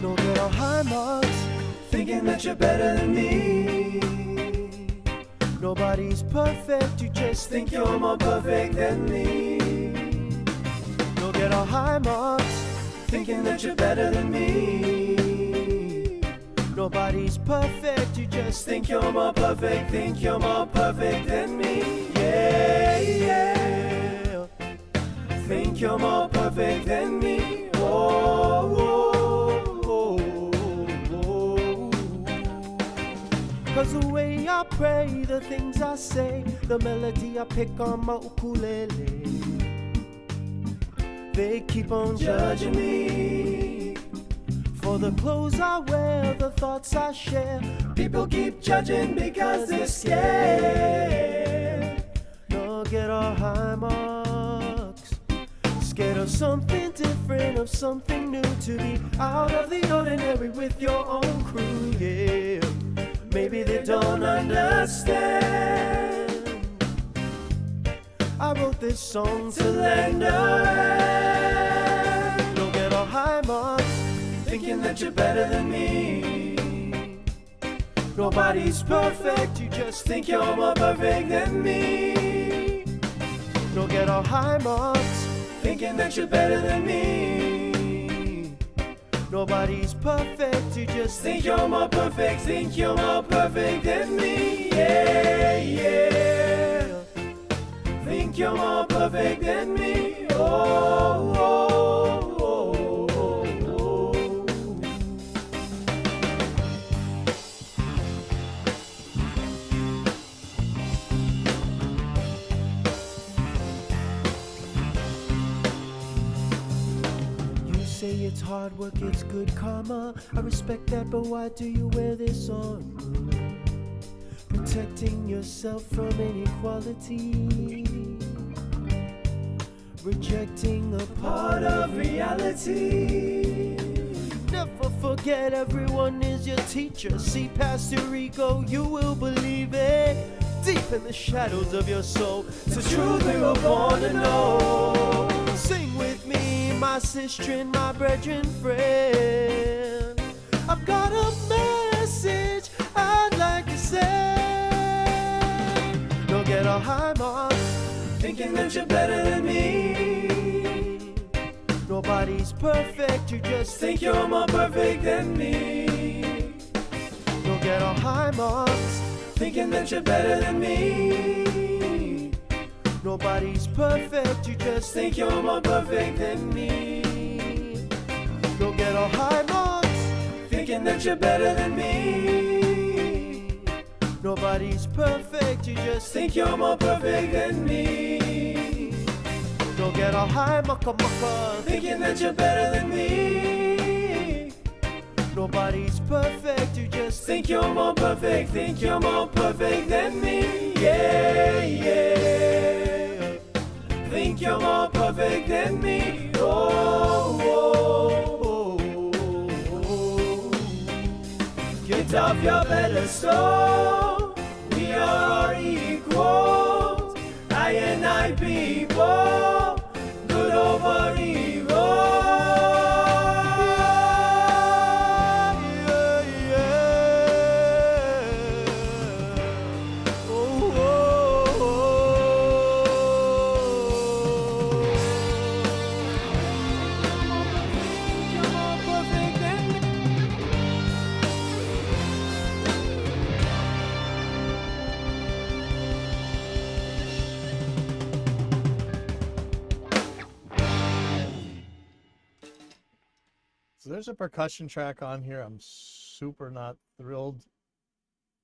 Don't get all high marks, thinking that you're better than me. Nobody's perfect, you just think you're more perfect than me. Don't get all high marks, thinking that you're better than me. Nobody's perfect, you just think you're more perfect, think you're more perfect than me. Yeah, yeah. Think you're more perfect than me. Oh, oh, oh, oh. 'Cause the way I pray, the things I say, the melody I pick on my ukulele, they keep on judging me. For the clothes I wear, the thoughts I share, people keep judging because they're scared. Don't get all high marks, scared of something different, of something new, to be out of the ordinary with your own crew, yeah. Maybe they don't understand. I wrote this song to lend a hand. Don't get all high marks, thinking that you're better than me. Nobody's perfect, you just think you're more perfect than me. Don't get all high marks, thinking that you're better than me. Nobody's perfect, you just think you're more perfect, think you're more perfect than me. Yeah, yeah. Think you're more perfect than me. Oh, oh, oh, oh, oh. You say it's hard work, it's good karma. I respect that, but why do you wear this on? Protecting yourself from inequality, rejecting a part of reality. Never forget everyone is your teacher. See past your ego, you will believe it. Deep in the shadows of your soul, it's the truth we were born to know. Sing with me, my sister and my brethren friend. I've got a message I'd like to say. Don't get all high marks, thinking that you're better than me. Nobody's perfect, you just think you're more perfect than me. Don't get all high marks, thinking that you're better than me. Nobody's perfect, you just think you're more perfect than me. Don't get all high marks, thinking that you're better than me. Nobody Nobody's perfect, you just think you're more perfect than me. Don't get all high, mucka mucka, thinking that you're better than me. Nobody's perfect, you just think you're more perfect, think you're more perfect than me. Yeah, yeah. Think you're more perfect than me. Oh, oh, oh, oh. Get off your pedestal. We are equals. I and I people. Good over evil. Yeah, yeah. Oh, oh, You're more perfect than me. So there's a percussion track on here. I'm super not thrilled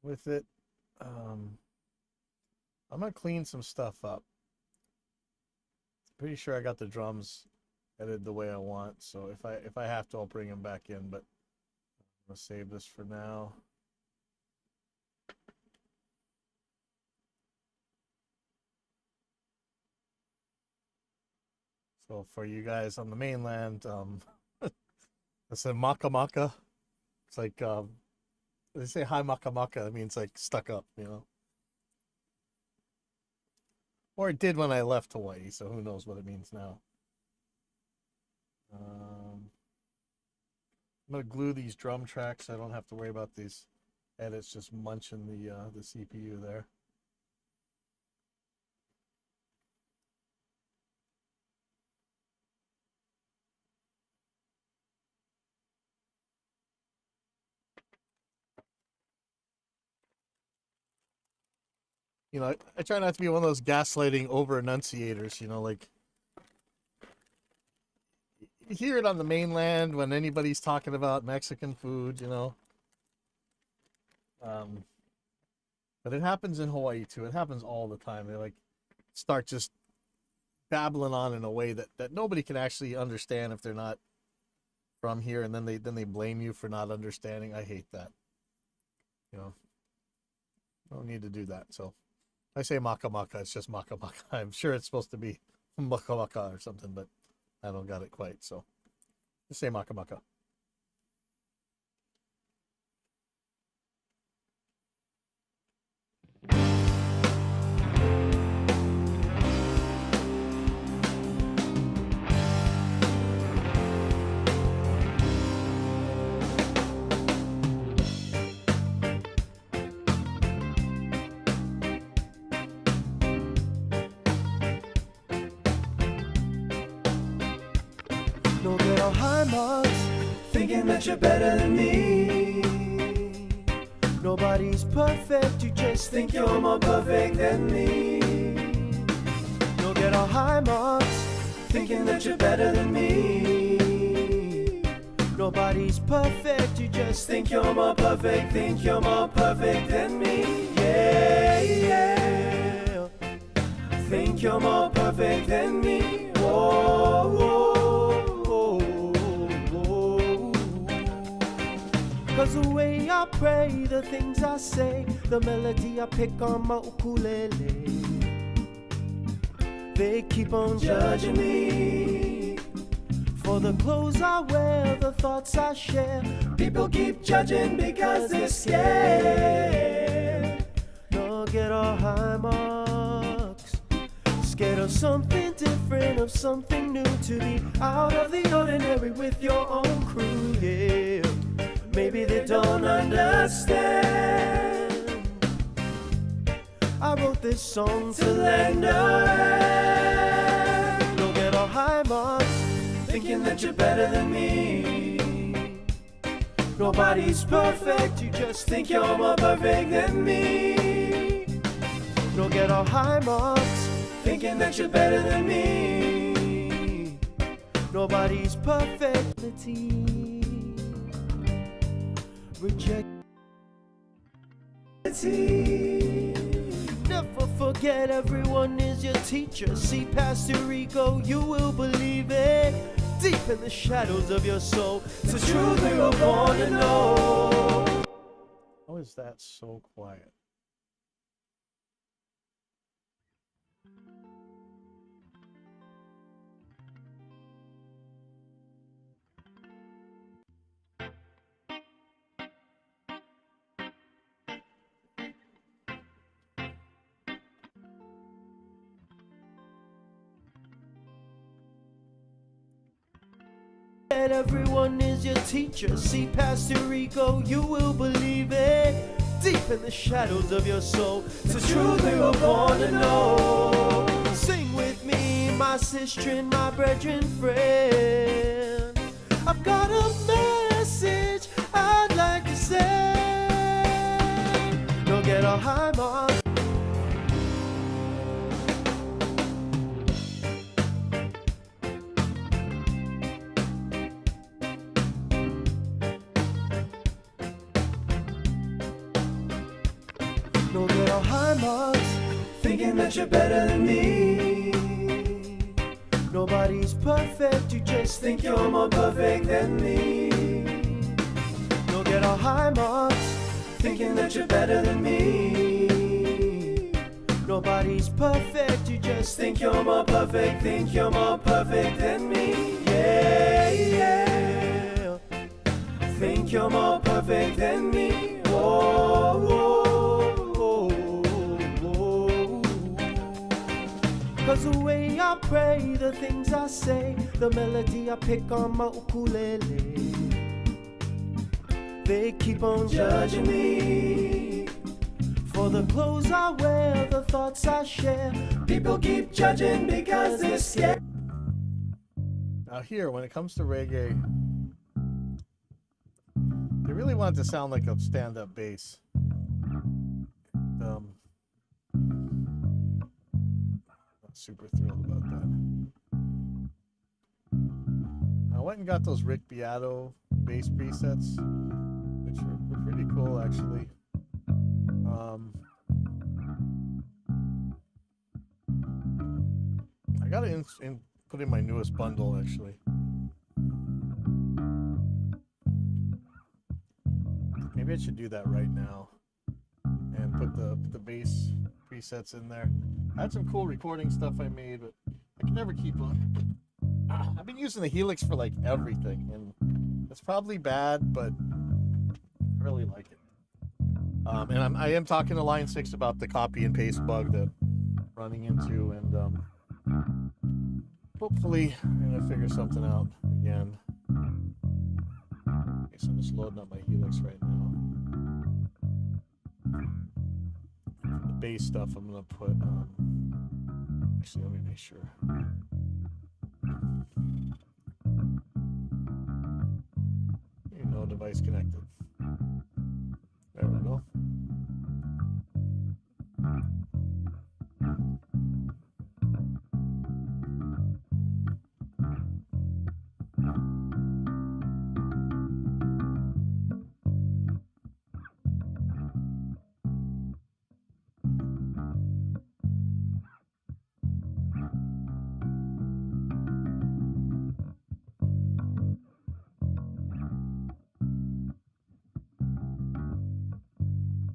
with it. I'm gonna clean some stuff up. Pretty sure I got the drums edited the way I want. So if I have to, I'll bring them back in. But I'm gonna save this for now. So for you guys on the mainland, I said maka maka. It's like they say hi maka maka. It means like stuck up, you know. Or it did when I left Hawaii, so who knows what it means now. I'm gonna glue these drum tracks. So I don't have to worry about these edits just munching the CPU there. You know, I try not to be one of those gaslighting over enunciators, you know, like you hear it on the mainland when anybody's talking about Mexican food, you know. But it happens in Hawaii too. It happens all the time. They like start just babbling on in a way that nobody can actually understand if they're not from here, and then they blame you for not understanding. I hate that. You know, don't need to do that. So I say maka maka, it's just maka maka. I'm sure it's supposed to be maka maka or something, but I don't got it quite. So just say maka maka. Don't get all high marks, thinking that you're better than me. Nobody's perfect, you just think you're more perfect than me. Don't get all high marks, thinking that you're better than me. Nobody's perfect, you just think you're more perfect, think you're more perfect than me. Yeah, yeah. Think you're more perfect than me. Whoa, whoa. Cause the way I pray, the things I say, the melody I pick on my ukulele, they keep on judging me for the clothes I wear, the thoughts I share. People keep judging because they're scared. Don't get all high marks, scared of something different, of something new, to be out of the ordinary with your own crew, yeah. Maybe they don't understand. I wrote this song to lend a hand. Don't get all high marks, thinking that you're better than me. Nobody's perfect, you just think you're more perfect than me. Don't get all high marks, thinking that you're better than me. Nobody's perfectly reject reality. Never forget everyone is your teacher. See past your ego, you will believe it. Deep in the shadows of your soul, it's the truth we were born to know. How is that so quiet? Everyone is your teacher. See past your ego, you will believe it. Deep in the shadows of your soul, it's the truth we were born to know. Sing with me, my sister and my brethren friend. I've got a message I'd like to say. You'll get a high mark. You'll get all high marks, thinking that you're better than me. Nobody's perfect, you just think you're more perfect than me. You'll get all high marks, thinking that you're better than me. Nobody's perfect, you just think you're more perfect, think you're more perfect than me. Yeah, yeah. Think you're more perfect than me. Whoa, whoa. 'Cause the way I pray, the things I say, the melody I pick on my ukulele, they keep on judging me. For the clothes I wear, the thoughts I share, people keep judging because they're scared. Now here, when it comes to reggae, they really want it to sound like a stand-up bass. Not super thrilled about that. I went and got those Rick Beato bass presets, which were pretty cool actually. I got it put in my newest bundle actually. Maybe I should do that right now and put the bass presets in there. I had some cool recording stuff I made, but I can never keep up. I've been using the Helix for like everything, and it's probably bad, but I really like it. And I am talking to Line 6 about the copy and paste bug that I'm running into, and hopefully I'm gonna figure something out again. Okay, so I'm just loading up my Helix right now. The bass stuff I'm gonna put actually, let me make sure. No device connected. There we go.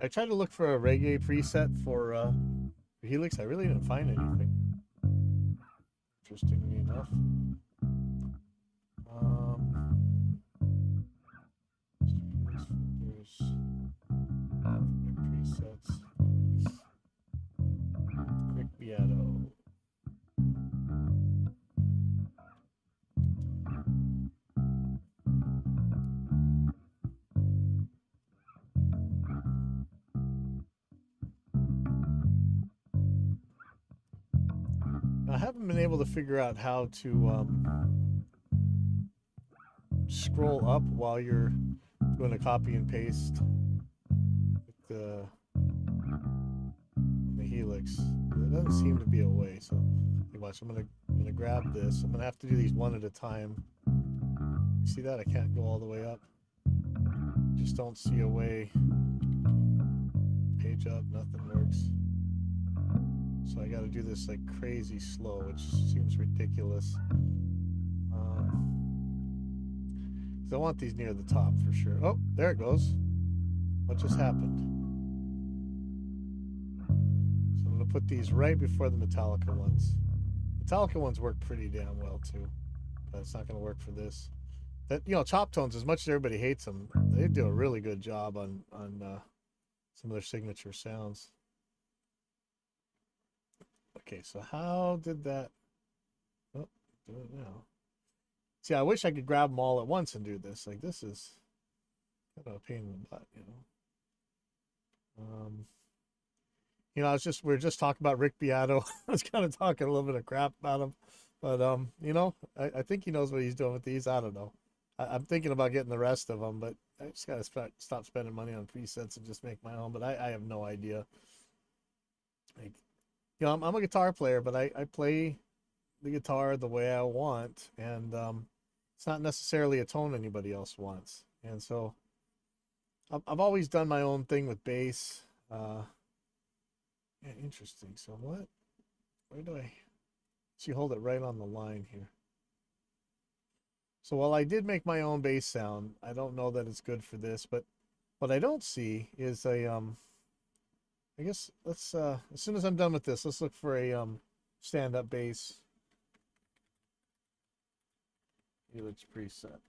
I tried to look for a reggae preset for Helix. I really didn't find anything. Interestingly enough. There's presets. Rick Beato. I haven't been able to figure out how to scroll up while you're doing a copy and paste with the Helix. There doesn't seem to be a way. So, watch. I'm gonna grab this. I'm gonna have to do these one at a time. See that? I can't go all the way up. Just don't see a way. Page page up, nothing works. So I got to do this like crazy slow, which seems ridiculous. 'Cause I want these near the top for sure. Oh, there it goes. What just happened? So I'm gonna put these right before the Metallica ones. Metallica ones work pretty damn well too, but it's not gonna work for this. That, you know, chop tones, as much as everybody hates them, they do a really good job on some of their signature sounds. Okay, so how did that? Oh, do it now. See, I wish I could grab them all at once and do this. Like, this is kind of a pain in the butt, you know. You know, we were just talking about Rick Beato. I was kind of talking a little bit of crap about him, but you know, I think he knows what he's doing with these. I don't know. I'm thinking about getting the rest of them, but I just gotta stop spending money on presets and just make my own. But I have no idea. Like, you know, I'm a guitar player, but I play the guitar the way I want, and it's not necessarily a tone anybody else wants. And so I've always done my own thing with bass. Yeah, interesting. So where do I? She hold it right on the line here. So while I did make my own bass sound, I don't know that it's good for this. But what I don't see is a I guess let's as soon as I'm done with this, let's look for a stand-up bass Helix preset.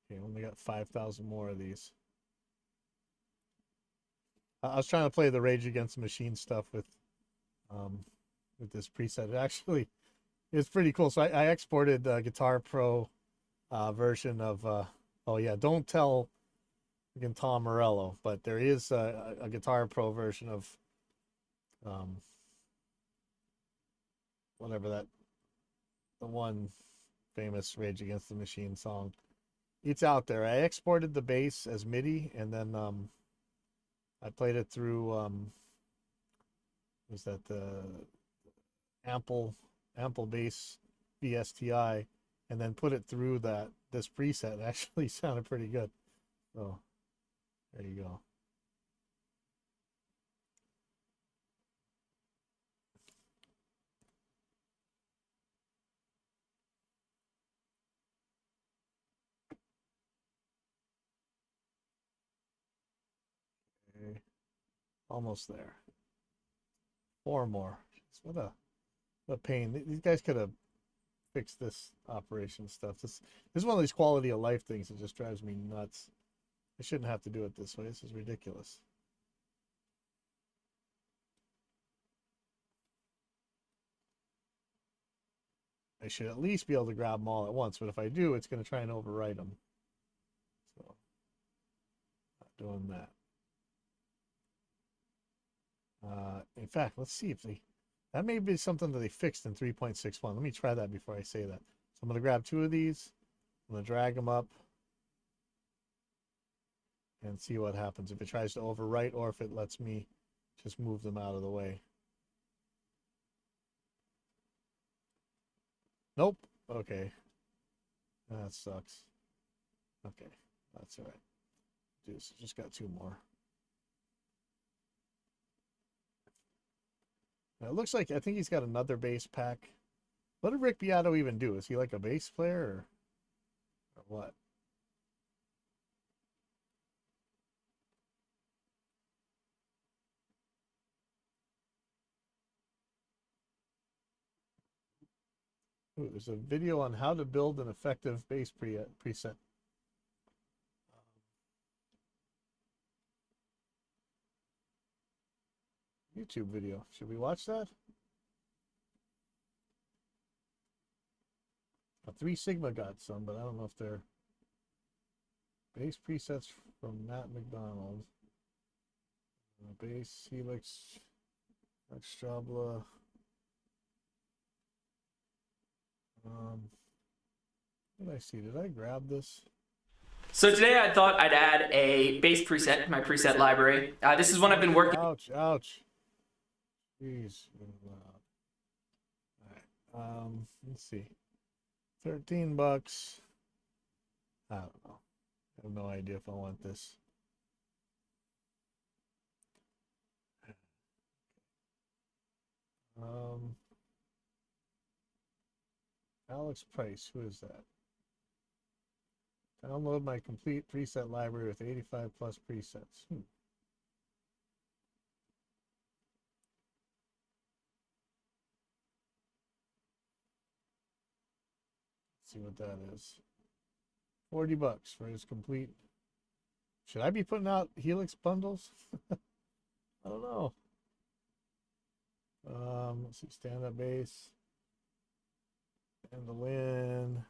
Okay, only got 5,000 more of these. I was trying to play the Rage Against the Machine stuff with this preset. It actually is pretty cool. So I exported the Guitar Pro version of oh yeah, don't tell again Tom Morello, but there is a Guitar Pro version of whatever the one famous Rage Against the Machine song. It's out there. I exported the bass as MIDI, and then I played it through was that the Ample Bass VSTI, and then put it through this preset. It actually sounded pretty good. So there you go. Okay. Almost there. 4 more. What a pain. These guys could have fixed this operation stuff. This is one of these quality of life things that just drives me nuts. I shouldn't have to do it this way. This is ridiculous. I should at least be able to grab them all at once, but if I do, it's going to try and overwrite them. So, not doing that. In fact, let's see if that may be something that they fixed in 3.61. Let me try that before I say that. So I'm going to grab 2 of these. I'm going to drag them up and see what happens if it tries to overwrite or if it lets me just move them out of the way. Nope. Okay. That sucks. Okay. That's all right. Just got 2 more. Now, it looks like I think he's got another bass pack. What did Rick Beato even do? Is he like a bass player or what? Ooh, there's a video on how to build an effective bass preset. YouTube video. Should we watch that? 3 Sigma got some, but I don't know if they're bass presets from Matt McDonald. Bass Helix, Strabla. What did I see? Did I grab this? So today I thought I'd add a bass preset to my preset library. This is one I've been working. Ouch! Ouch! Jeez, all right. Let's see. $13. I don't know. I have no idea if I want this. Alex Price, who is that? Download my complete preset library with 85 plus presets. Let's see what that is. $40 for his complete. Should I be putting out Helix bundles? I don't know. Let's see, stand-up bass. Mandolin.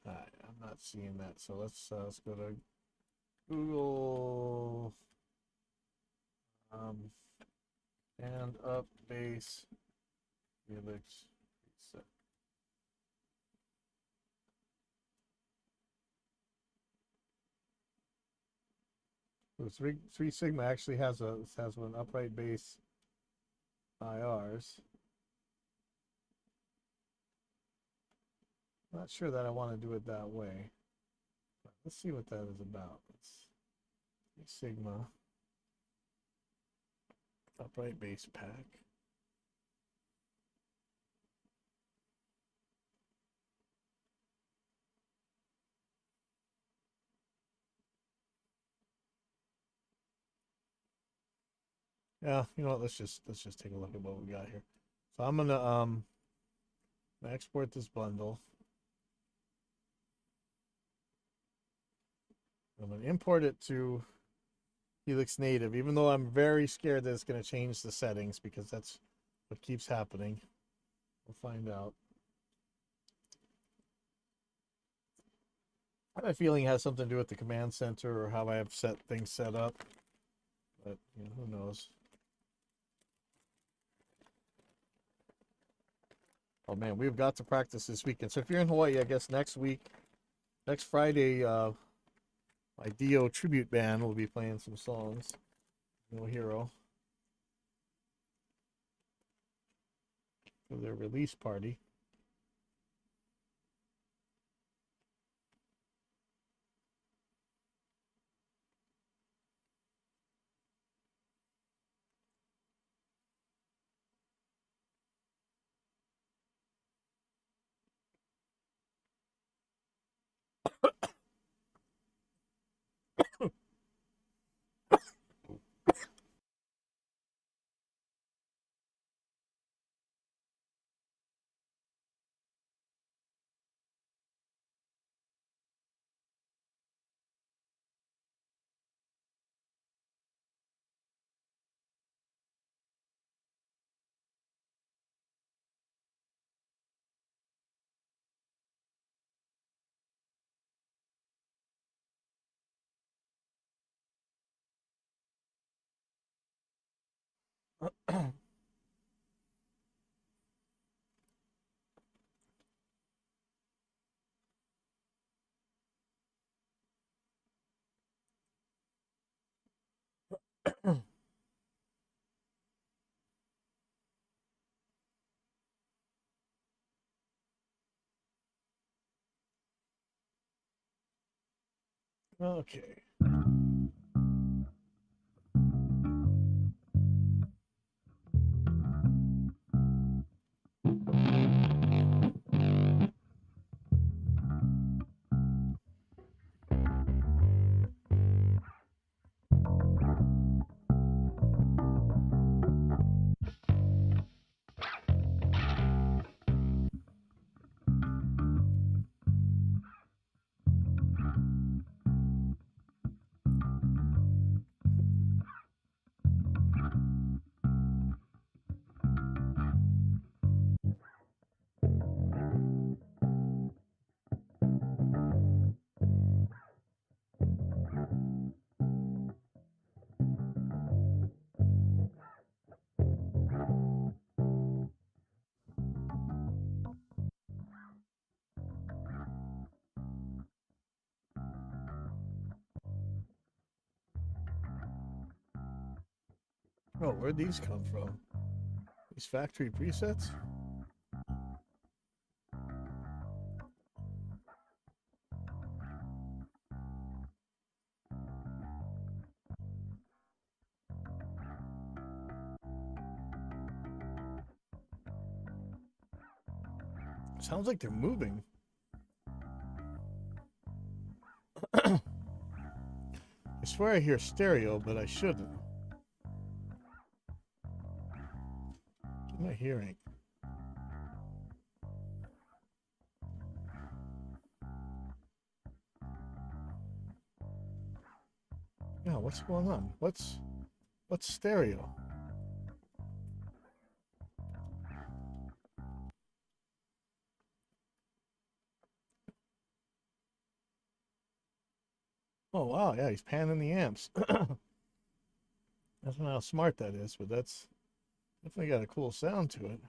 Alright, I'm not seeing that, so let's go to Google. Stand-up bass Helix preset. So three Sigma actually has one upright bass IRs. Not sure that I want to do it that way. But let's see what that is about. Let's Sigma upright bass pack. Yeah, you know what? Let's just take a look at what we got here. So I'm gonna export this bundle. I'm gonna import it to Helix Native, even though I'm very scared that it's gonna change the settings because that's what keeps happening. We'll find out. I have a feeling it has something to do with the command center or how I have things set up, but you know, who knows? Oh man, we've got to practice this weekend. So if you're in Hawaii, I guess next Friday, my Dio tribute band will be playing some songs. No Hero. For their release party. Okay. Oh, where'd these come from? These factory presets? Sounds like they're moving. I swear I hear stereo, but I shouldn't. What am I hearing? Yeah, what's going on? What's stereo? Oh wow, yeah, he's panning the amps. I don't know how smart that is, but that's definitely got a cool sound to it.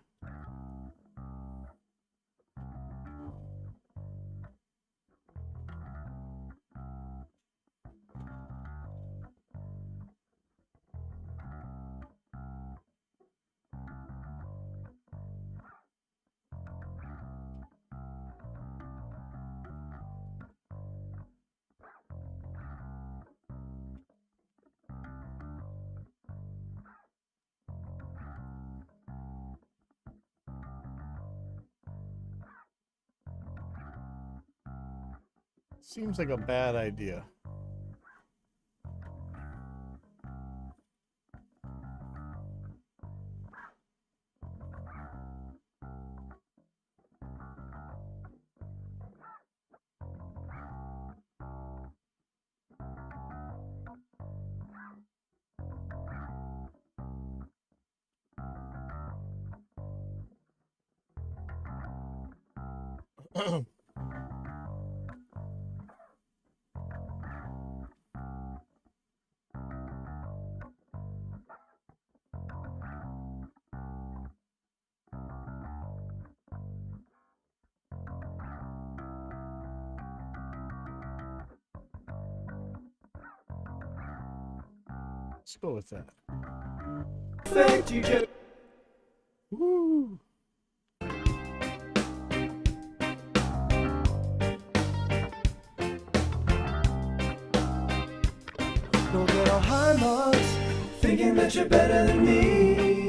Seems like a bad idea. Let's go with that. Perfect, you just Woo! don't get all high marks, thinking that you're better than me.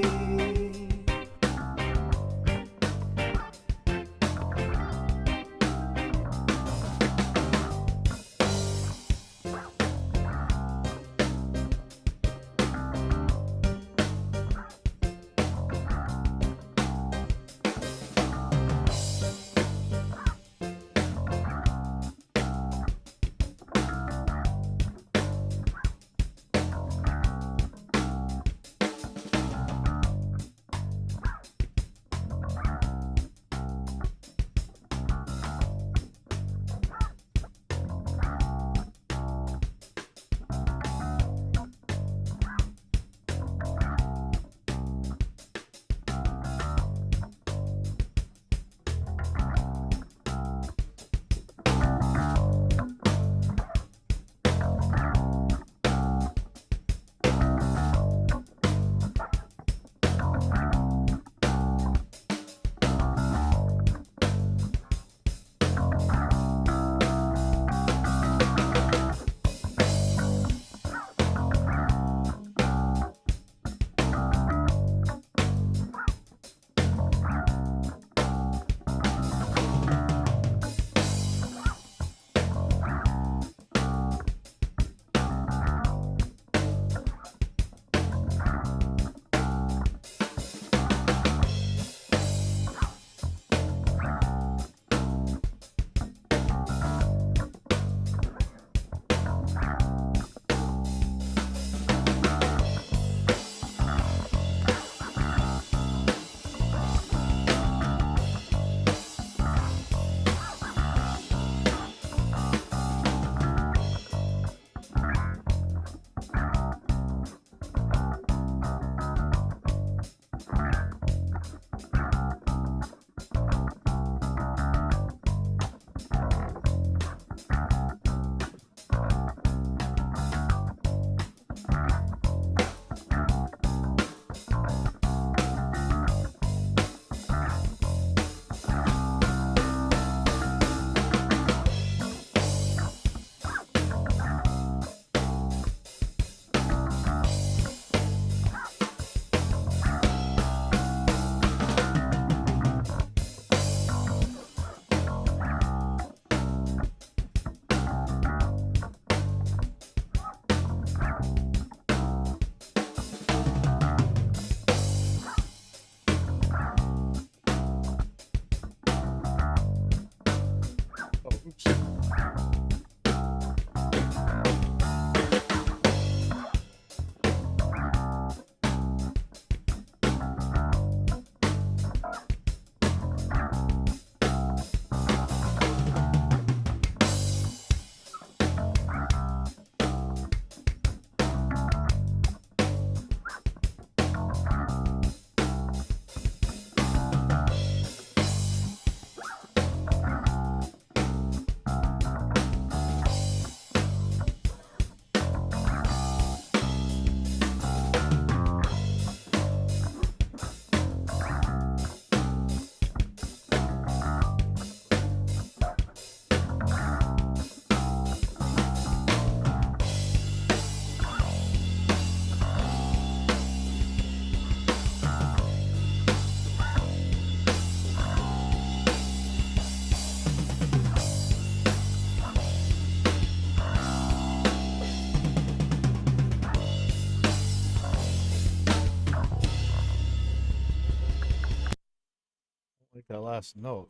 that last note.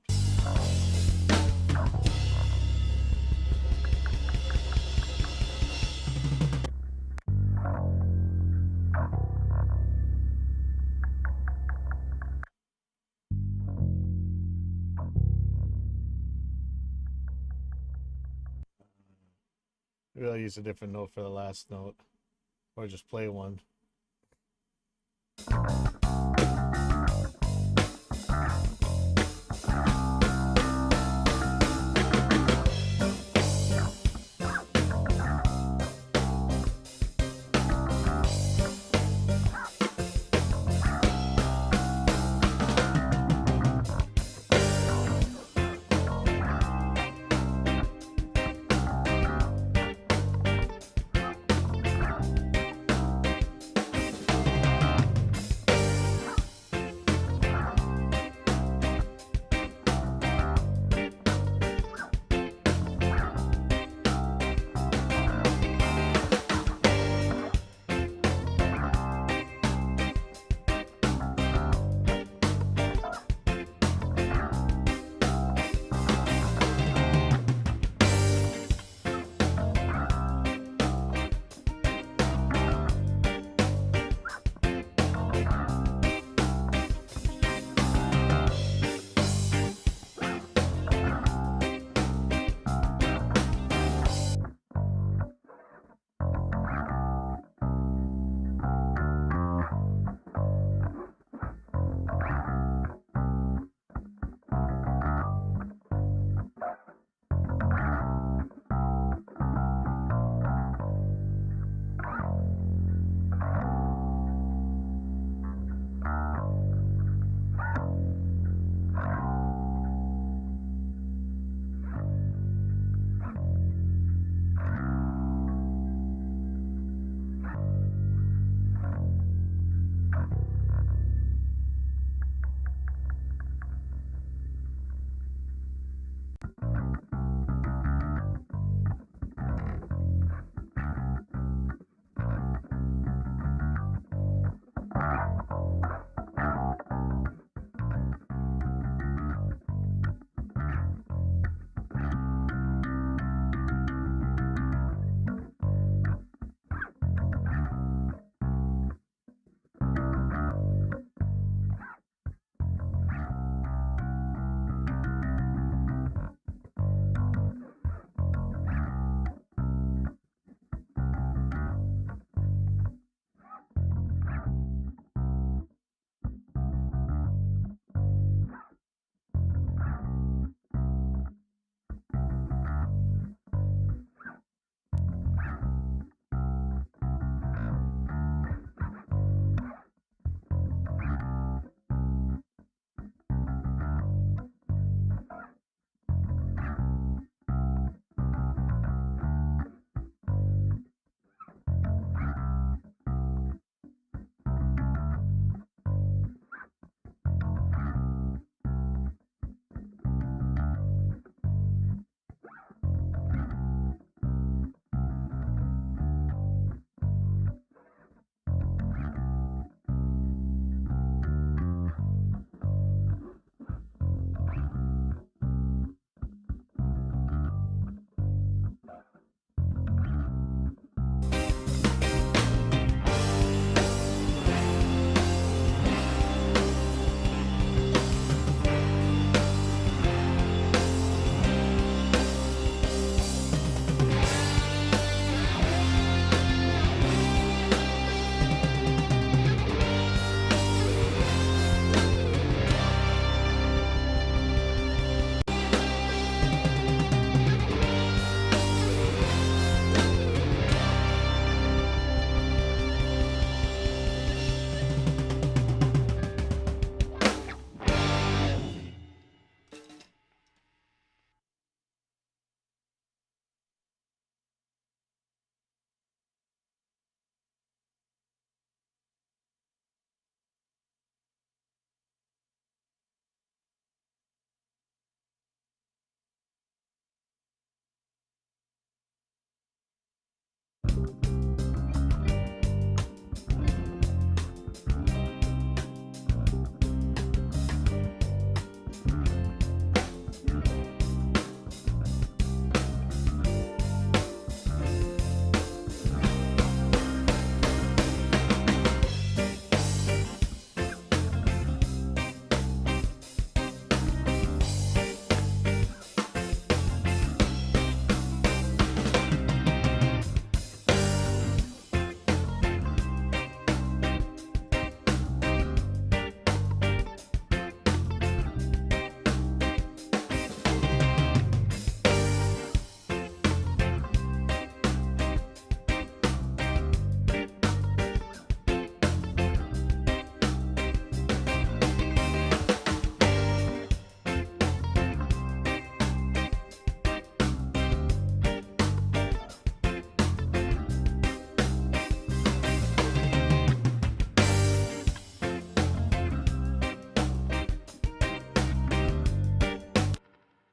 Maybe I'll use a different note for the last note. Or just play one.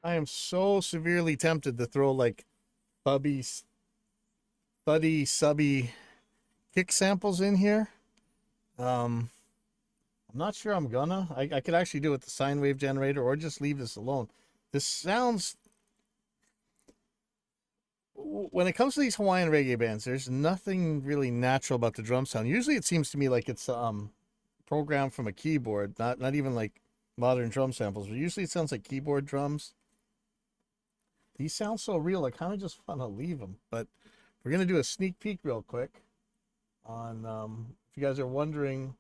I am so severely tempted to throw like thuddy, subby kick samples in here. I'm not sure I'm gonna. I could actually do it with the sine wave generator or just leave this alone. This sounds, when it comes to these Hawaiian reggae bands, there's nothing really natural about the drum sound. Usually it seems to me like it's programmed from a keyboard, not even like modern drum samples, but usually it sounds like keyboard drums. These sound so real, I kind of just want to leave them. But we're going to do a sneak peek real quick on, if you guys are wondering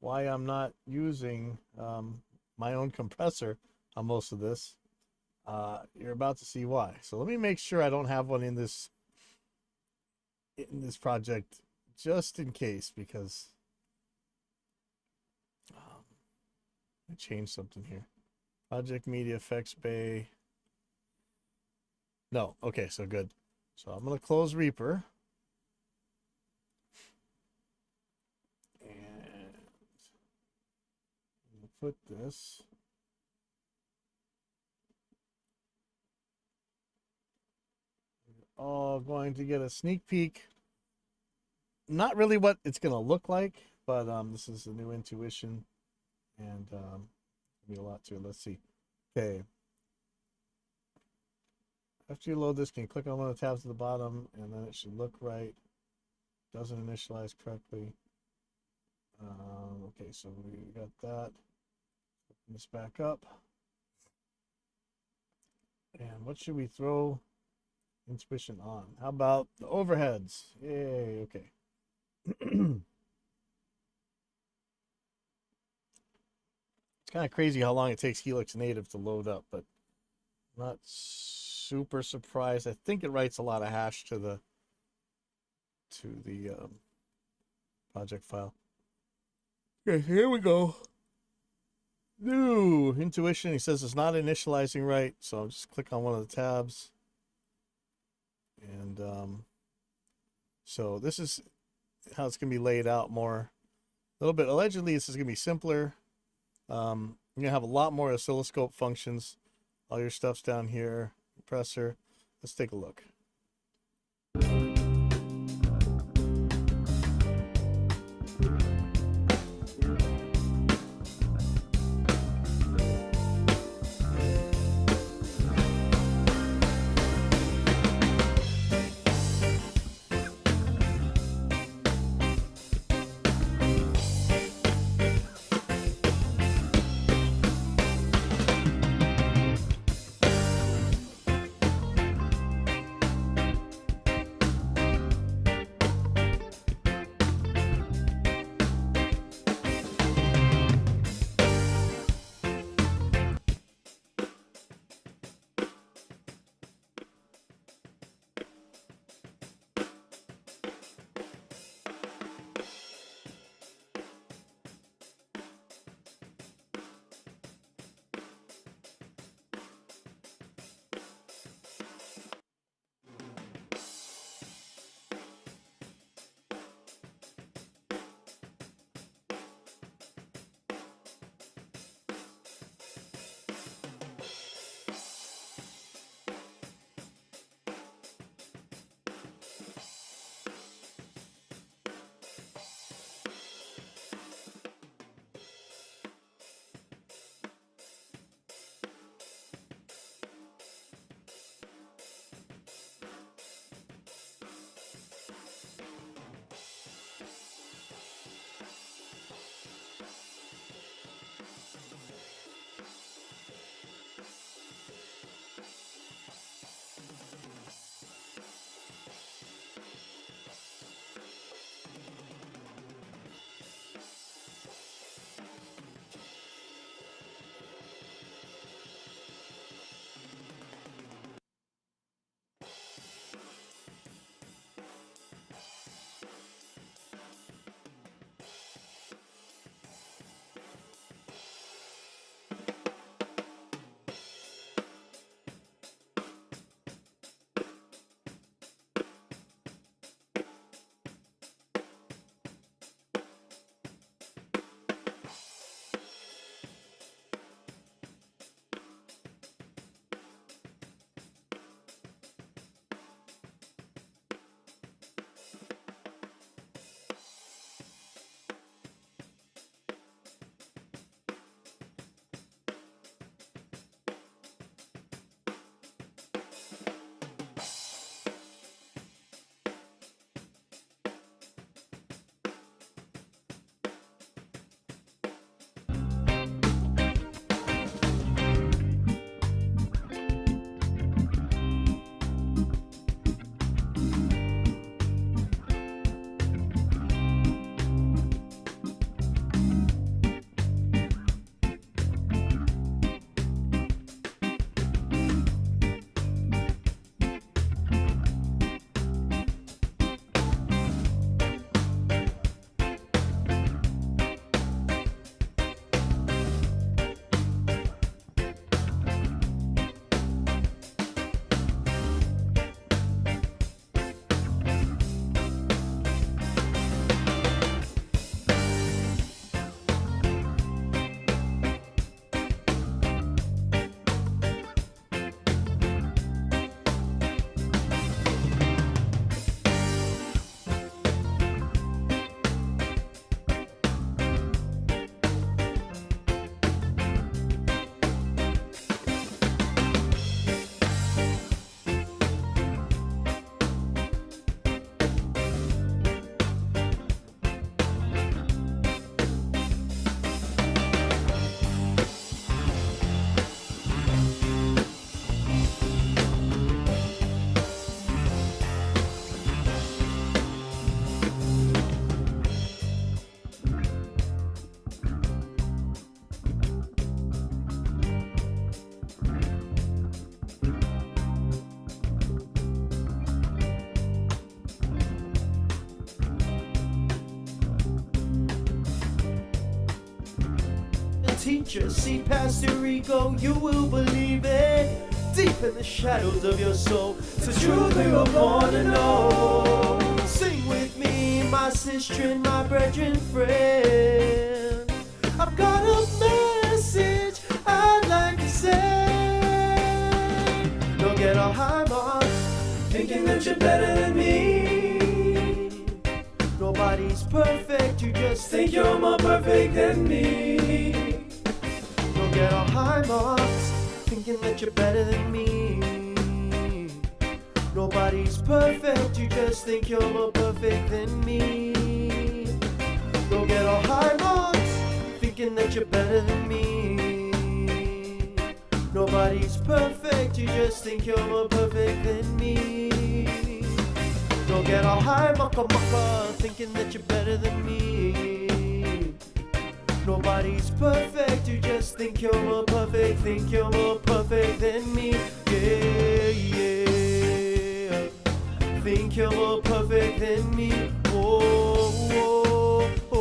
why I'm not using my own compressor on most of this, you're about to see why. So let me make sure I don't have one in this project just in case, because let me change something here. Project Media Effects Bay. No, okay, so good. So I'm gonna close Reaper. And I'm gonna put this. We're all going to get a sneak peek. Not really what it's gonna look like, but this is a new Intuition, and be a lot to it. Let's see. Okay. After you load this, can you click on one of the tabs at the bottom, and then it should look right. Doesn't initialize correctly. Okay, so we got that. Open this back up. And what should we throw Intuition on? How about the overheads? Yay, okay. It's kind of crazy how long it takes Helix Native to load up, but I'm not super surprised. I think it writes a lot of hash to the project file. Okay, here we go. New Intuition. He says it's not initializing right, so I'll just click on one of the tabs. And so this is how it's going to be laid out more. A little bit. Allegedly, this is going to be simpler. You're going to have a lot more oscilloscope functions. All your stuff's down here. Compressor. Let's take a look. teacher. See past your ego, you will believe it. Deep in the shadows of your soul, it's the truth we were born to know. Sing with me, my sister and my brethren friend. I've got a message I'd like to say. Don't get all high marks, thinking that you're better than me. Nobody's perfect, you just think you're more perfect than me. Don't get all high marks, thinking that you're better than me. Nobody's perfect, you just think you're more perfect than me. Don't get all high marks, thinking that you're better than me. Nobody's perfect, you just think you're more perfect than me. Don't get all high mucka, thinking that you're better than me. Nobody's perfect, you just think you're more perfect, think you're more perfect than me. Yeah, yeah. Think you're more perfect than me. Oh, oh, oh, oh, oh.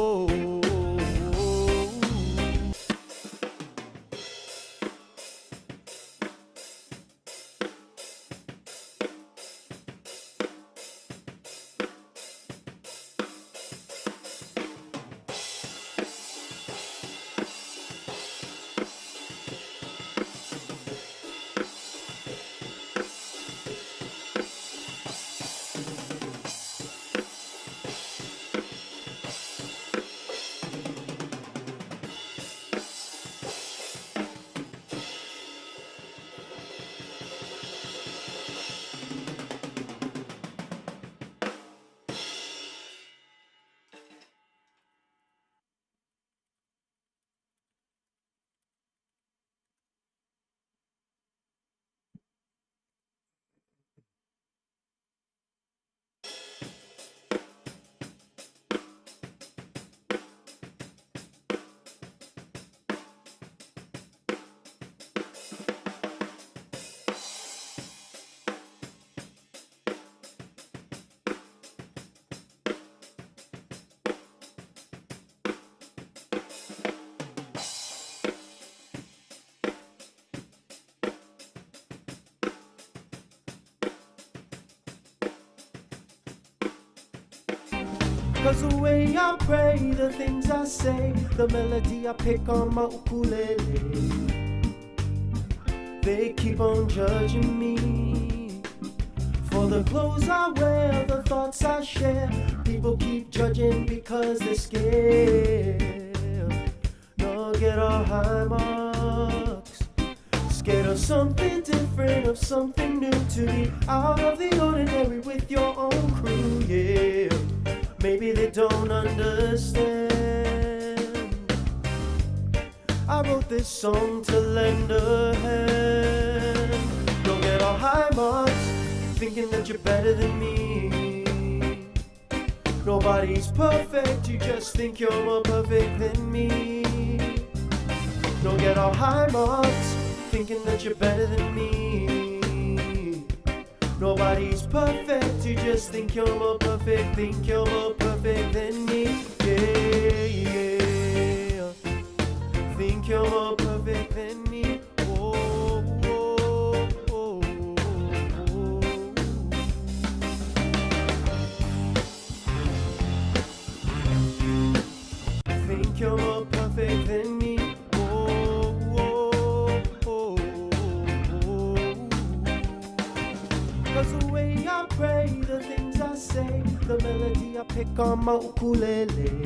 Cause the way I pray, the things I say, the melody I pick on my ukulele, they keep on judging me. For the clothes I wear, the thoughts I share, people keep judging because they're scared. Don't get all high marks, scared of something different, of something new, to be out of the ordinary with your own crew, yeah. Maybe they don't understand. I wrote this song to lend a hand. Don't get all high marks, thinking that you're better than me. Nobody's perfect, you just think you're more perfect than me. Don't get all high marks, thinking that you're better than me. Nobody's perfect, you just think you're more perfect, think you're more perfect than me. Yeah, yeah. Think you're more perfect than me. Oh, oh, oh, oh, oh. Think you're more perfect than me. Cause the way I pray, the things I say, the melody I pick on my ukulele,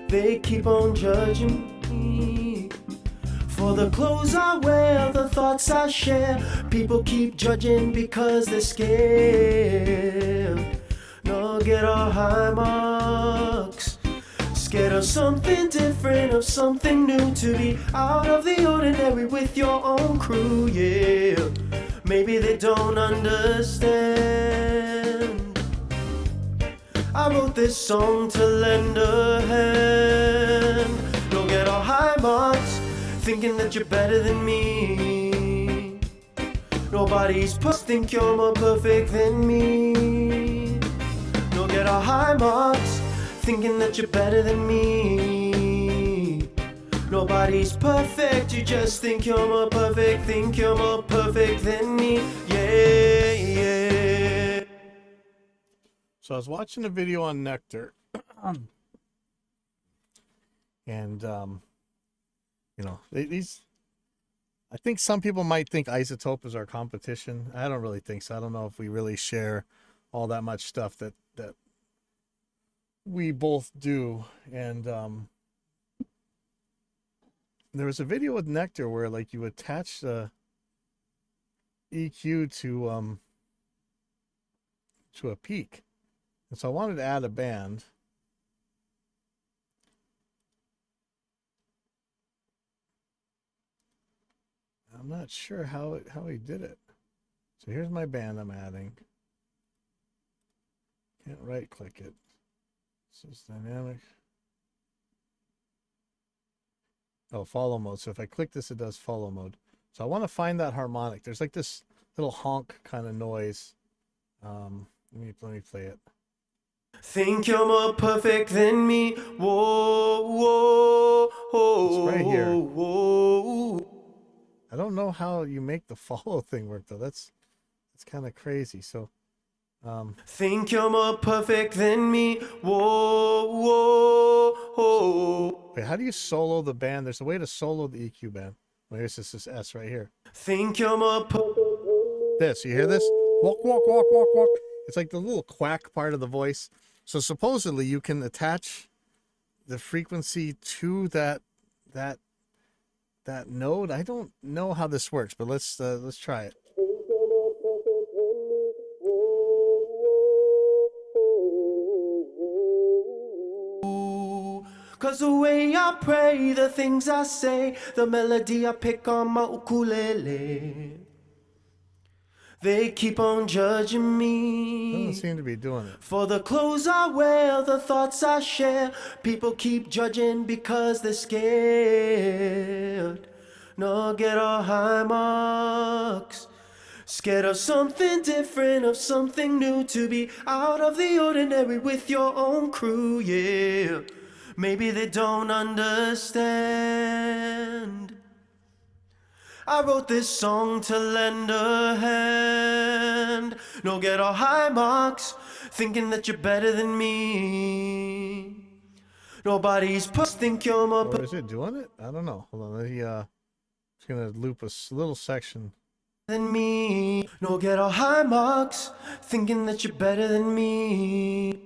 they keep on judging me. For the clothes I wear, the thoughts I share, people keep judging because they're scared. No, get all high marks, scared of something different, of something new, to be out of the ordinary with your own crew, yeah. Maybe they don't understand. I wrote this song to lend a hand. Don't get all high marks, thinking that you're better than me. Nobody's think you're more perfect than me. Don't get all high marks, thinking that you're better than me. Nobody's perfect, you just think you're more perfect, think you're more perfect than me. Yeah, yeah. So I was watching a video on Nectar, and you know, these. I think some people might think Isotope is our competition. I don't really think so. I don't know if we really share all that much stuff that we both do. And there was a video with Nectar where like you attach the EQ to a peak. And so I wanted to add a band. I'm not sure how he did it. So here's my band I'm adding. Can't right click it. This is dynamic. Oh, follow mode. So if I click this, it does follow mode. So I want to find that harmonic. There's like this little honk kind of noise. Let me play it. Think you're more perfect than me. Whoa, whoa, whoa. It's right here. Whoa. I don't know how you make the follow thing work though. That's kind of crazy. So Think you're more perfect than me. Whoa, whoa, whoa. wait, how do you solo the band? There's a way to solo the EQ band. Well, here's this S right here. Think you're more perfect. This, you hear this? Walk, walk, walk, walk, walk. It's like the little quack part of the voice. So supposedly you can attach the frequency to that node. I don't know how this works, but let's try it. 'Cause the way I pray, the things I say, the melody I pick on my ukulele, they keep on judging me. Doesn't seem to be doing it. For the clothes I wear, the thoughts I share, people keep judging because they're scared. No, get all high marks. Scared of something different, of something new, to be out of the ordinary with your own crew, yeah. Maybe they don't understand. I wrote this song to lend a hand. No, get all high marks, thinking that you're better than me. Nobody's think you're more Or is it doing it? I don't know. Hold on. Just gonna loop a little section. than me. No, get all high marks, thinking that you're better than me.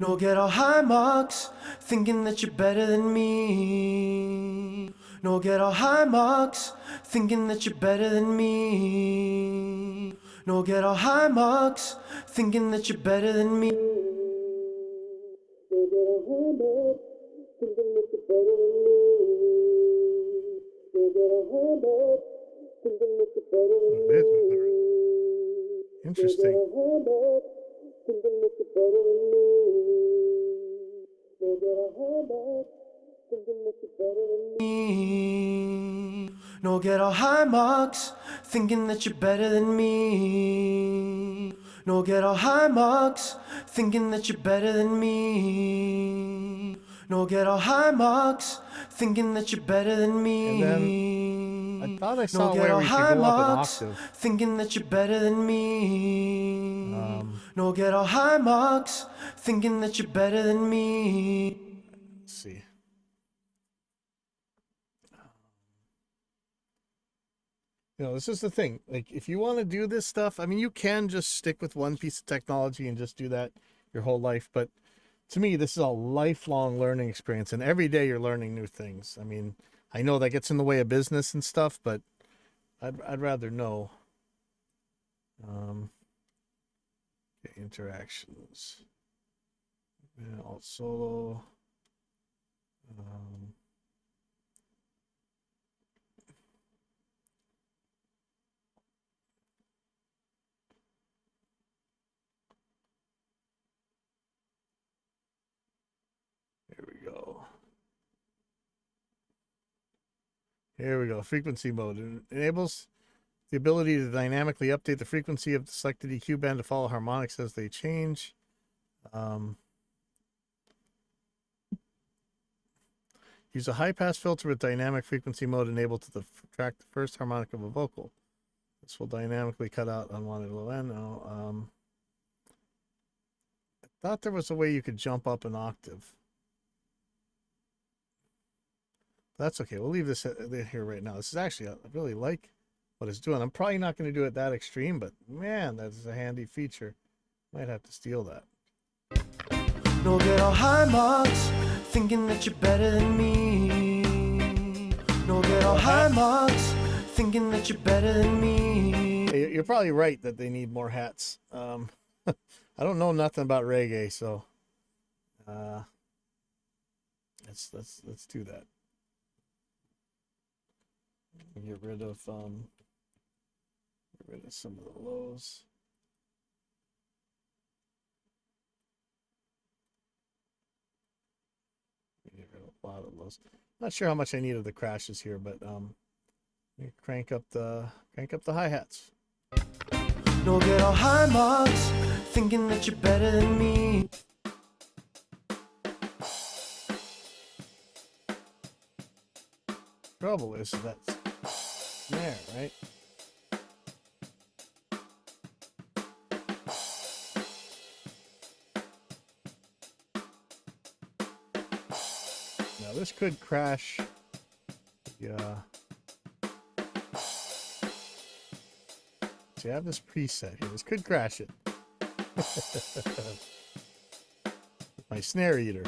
No, get all high marks, thinking that you're better than me. No, get all high marks, thinking that you're better than me. No, get all high marks, thinking that you're better than me. It is interesting. No, get all high marks, thinking that you're better than me. No, get all high marks, thinking that you're better than me. No, get all high marks, thinking that you're better than me. And I thought I saw No, get where all we could high go up an marks, octave. thinking that you're better than me. No, get all high marks, thinking that you're better than me. Let's see. You know, this is the thing. Like, if you want to do this stuff, I mean, you can just stick with one piece of technology and just do that your whole life. But to me, this is a lifelong learning experience, and every day you're learning new things. I mean, I know that gets in the way of business and stuff, but I'd rather know. Okay, interactions. Yeah, alt solo. Here we go. Here we go. Frequency mode. It enables the ability to dynamically update the frequency of the selected EQ band to follow harmonics as they change. Use a high-pass filter with dynamic frequency mode enabled to track the first harmonic of a vocal. This will dynamically cut out unwanted low end. No, I thought there was a way you could jump up an octave. That's okay. We'll leave this here right now. This is actually, I really like what it's doing. I'm probably not going to do it that extreme, but man, that's a handy feature. Might have to steal that. Don't get all high marks, thinking that you're better than me. Don't get all high marks, thinking that you're better than me. Hey, you're probably right that they need more hats. I don't know nothing about reggae, so let's do that. Get rid of some of the lows. Get rid of a lot of lows. Not sure how much I need of the crashes here, but crank up the hi-hats. Don't get all high marks, thinking that you're better than me. Trouble is that snare, right? Now this could crash. Yeah. See, I have this preset here. This could crash it. My snare eater.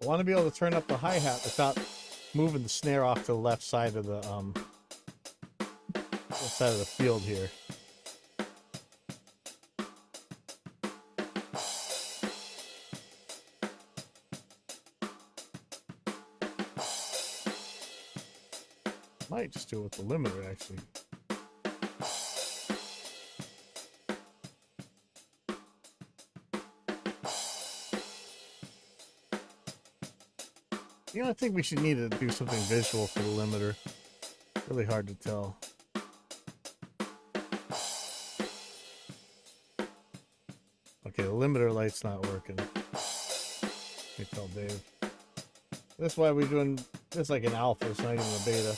I want to be able to turn up the hi-hat without moving the snare off to the left side of the field here. Might just do it with the limiter actually. You know, I think we should need to do something visual for the limiter. Really hard to tell. Okay, the limiter light's not working. Let me tell Dave. That's why we're doing this like an alpha, it's not even a beta.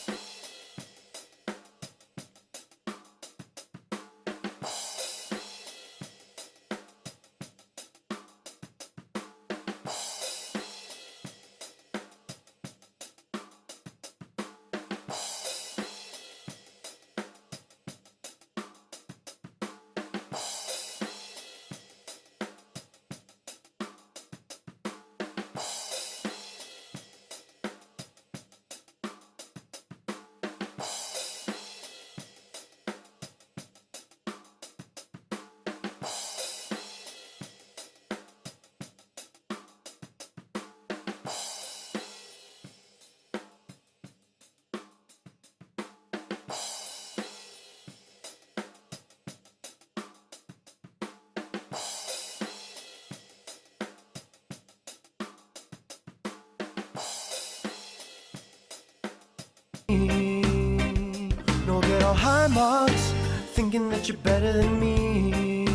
Don't get all high marks, thinking that you're better than me.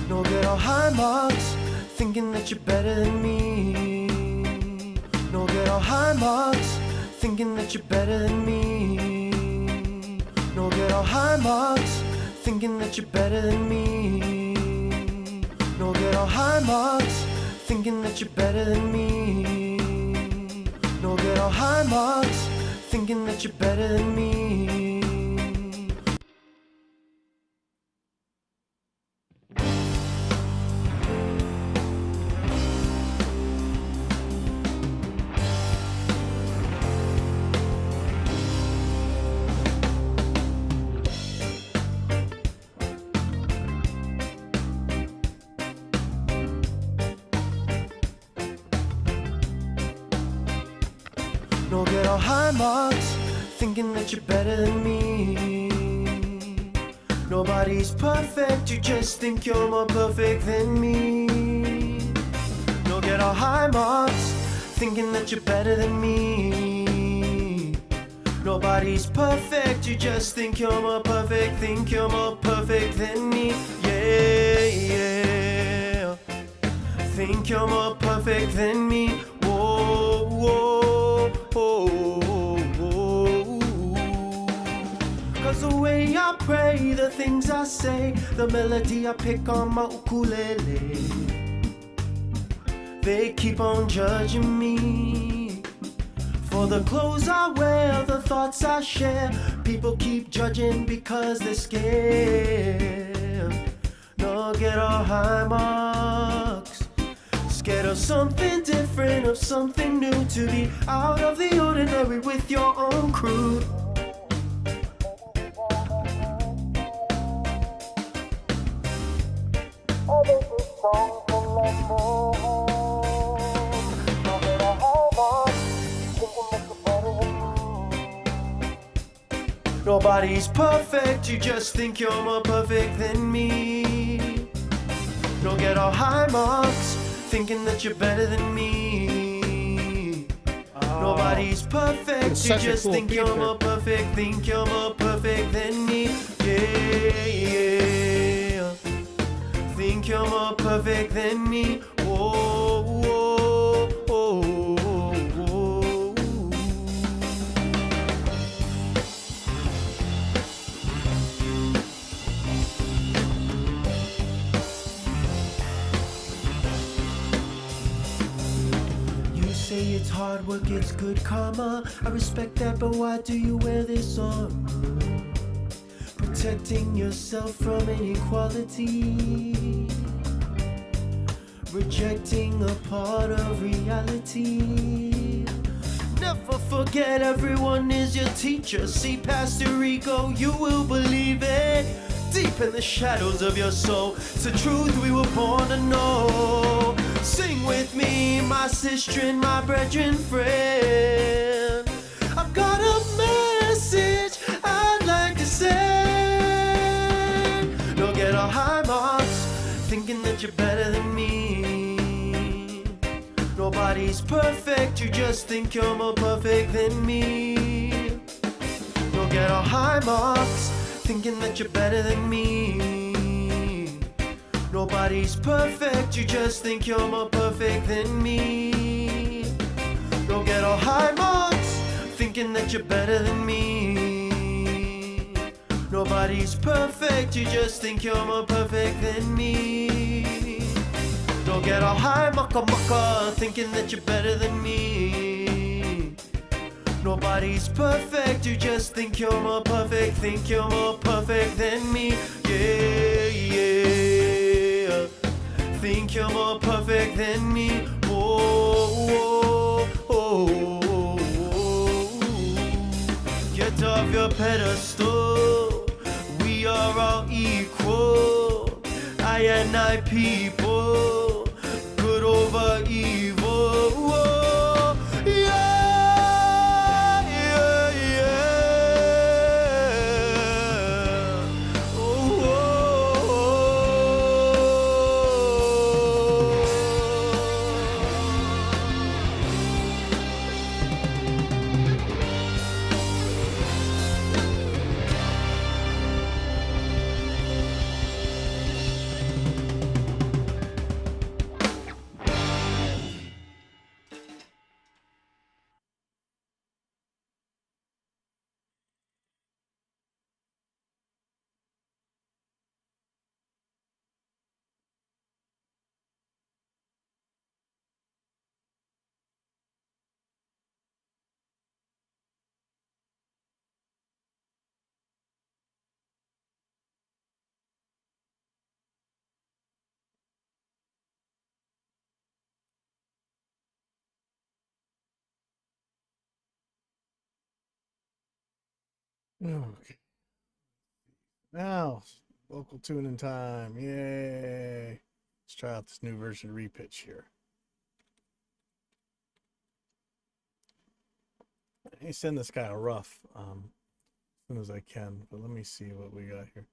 Don't get all high marks, thinking that you're better than me. Don't get all high marks, thinking that you're better than me. Don't get all high marks, thinking that you're better than me. Don't get all high marks, thinking that you're better than me. Don't get all high marks, thinking that you're better than me. Don't get all high marks, thinking that you're better than me. Nobody's perfect, you just think you're more perfect than me. Don't get all high marks, thinking that you're better than me. Nobody's perfect, you just think you're more perfect, think you're more perfect than me. Yeah, yeah. Think you're more perfect than me. Whoa, whoa, whoa, whoa. Cause the way I pray, the things I say, the melody I pick on my ukulele, they keep on judging me. For the clothes I wear, the thoughts I share, people keep judging because they're scared. Don't get all high marks, scared of something different, of something new, to be out of the ordinary with your own crew. Nobody's perfect, you just think you're more perfect than me. Don't get all high marks, thinking that you're better than me. Nobody's perfect, It's you such a just cool think you're feature. more perfect, think you're more perfect than me. Yeah, yeah. Think you're more perfect than me. Whoa, whoa, whoa, whoa. You say it's hard work, it's good karma. I respect that, but why do you wear this armor? Protecting yourself from inequality, rejecting a part of reality. Never forget everyone is your teacher. See past your ego, you will believe it. Deep in the shadows of your soul, it's the truth we were born to know. Sing with me, my sister and my brethren friend. I've got a message I'd like to say. Don't get all high marks, thinking that you're better than me. Nobody's perfect, you just think you're more perfect than me. Don't get all high marks, thinking that you're better than me. Nobody's perfect, you just think you're more perfect than me. Don't get all high marks, thinking that you're better than me. Nobody's perfect, you just think you're more perfect than me. Don't get all high mucka, thinking that you're better than me. Nobody's perfect, you just think you're more perfect, think you're more perfect than me. Yeah, yeah. Think you're more perfect than me. Oh, oh, oh, oh. Get off your pedestal. We are all equal. I and I people. Good over evil. Oh, yeah. Okay. Now, vocal tuning time. Yay. Let's try out this new version of Repitch here. Let me send this guy a rough as soon as I can. But let me see what we got here.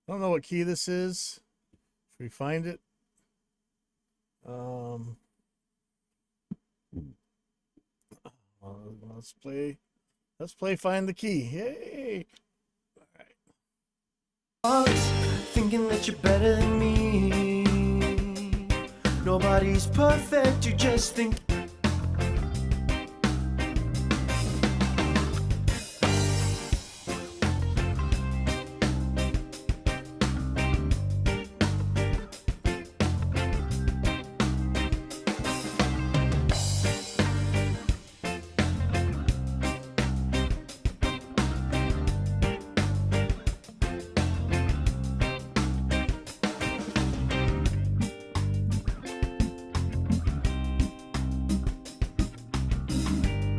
I don't know what key this is. If we find it. Let's play. Let's play find the key. Yay! Thinking that you're better than me. Nobody's perfect, you just think.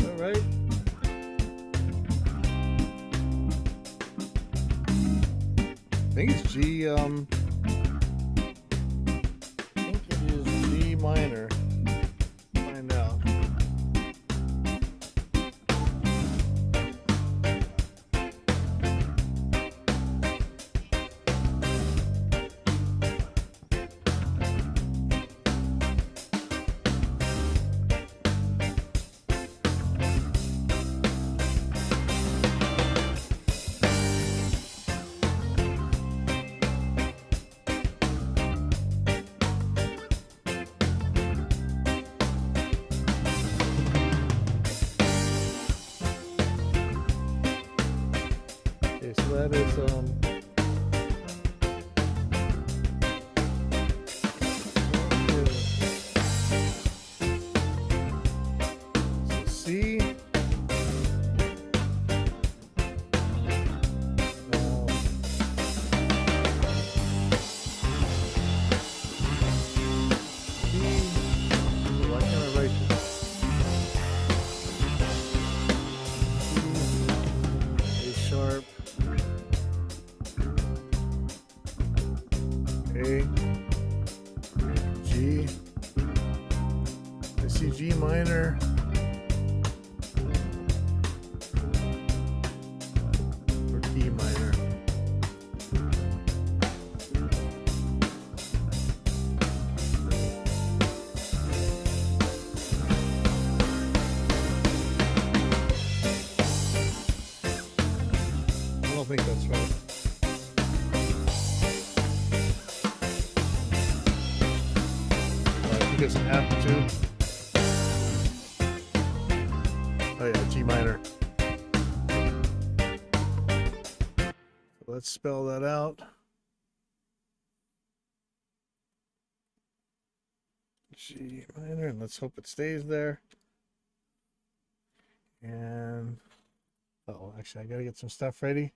All right. I think it's G. I think it is G minor. Find out. Okay, so that is so C. Why can't I write this? A sharp. A, G, I see G minor, or D minor. I don't think that's right. I think it's an F2. Oh yeah, G minor. So let's spell that out. G minor, and let's hope it stays there. And oh, actually, I gotta get some stuff ready.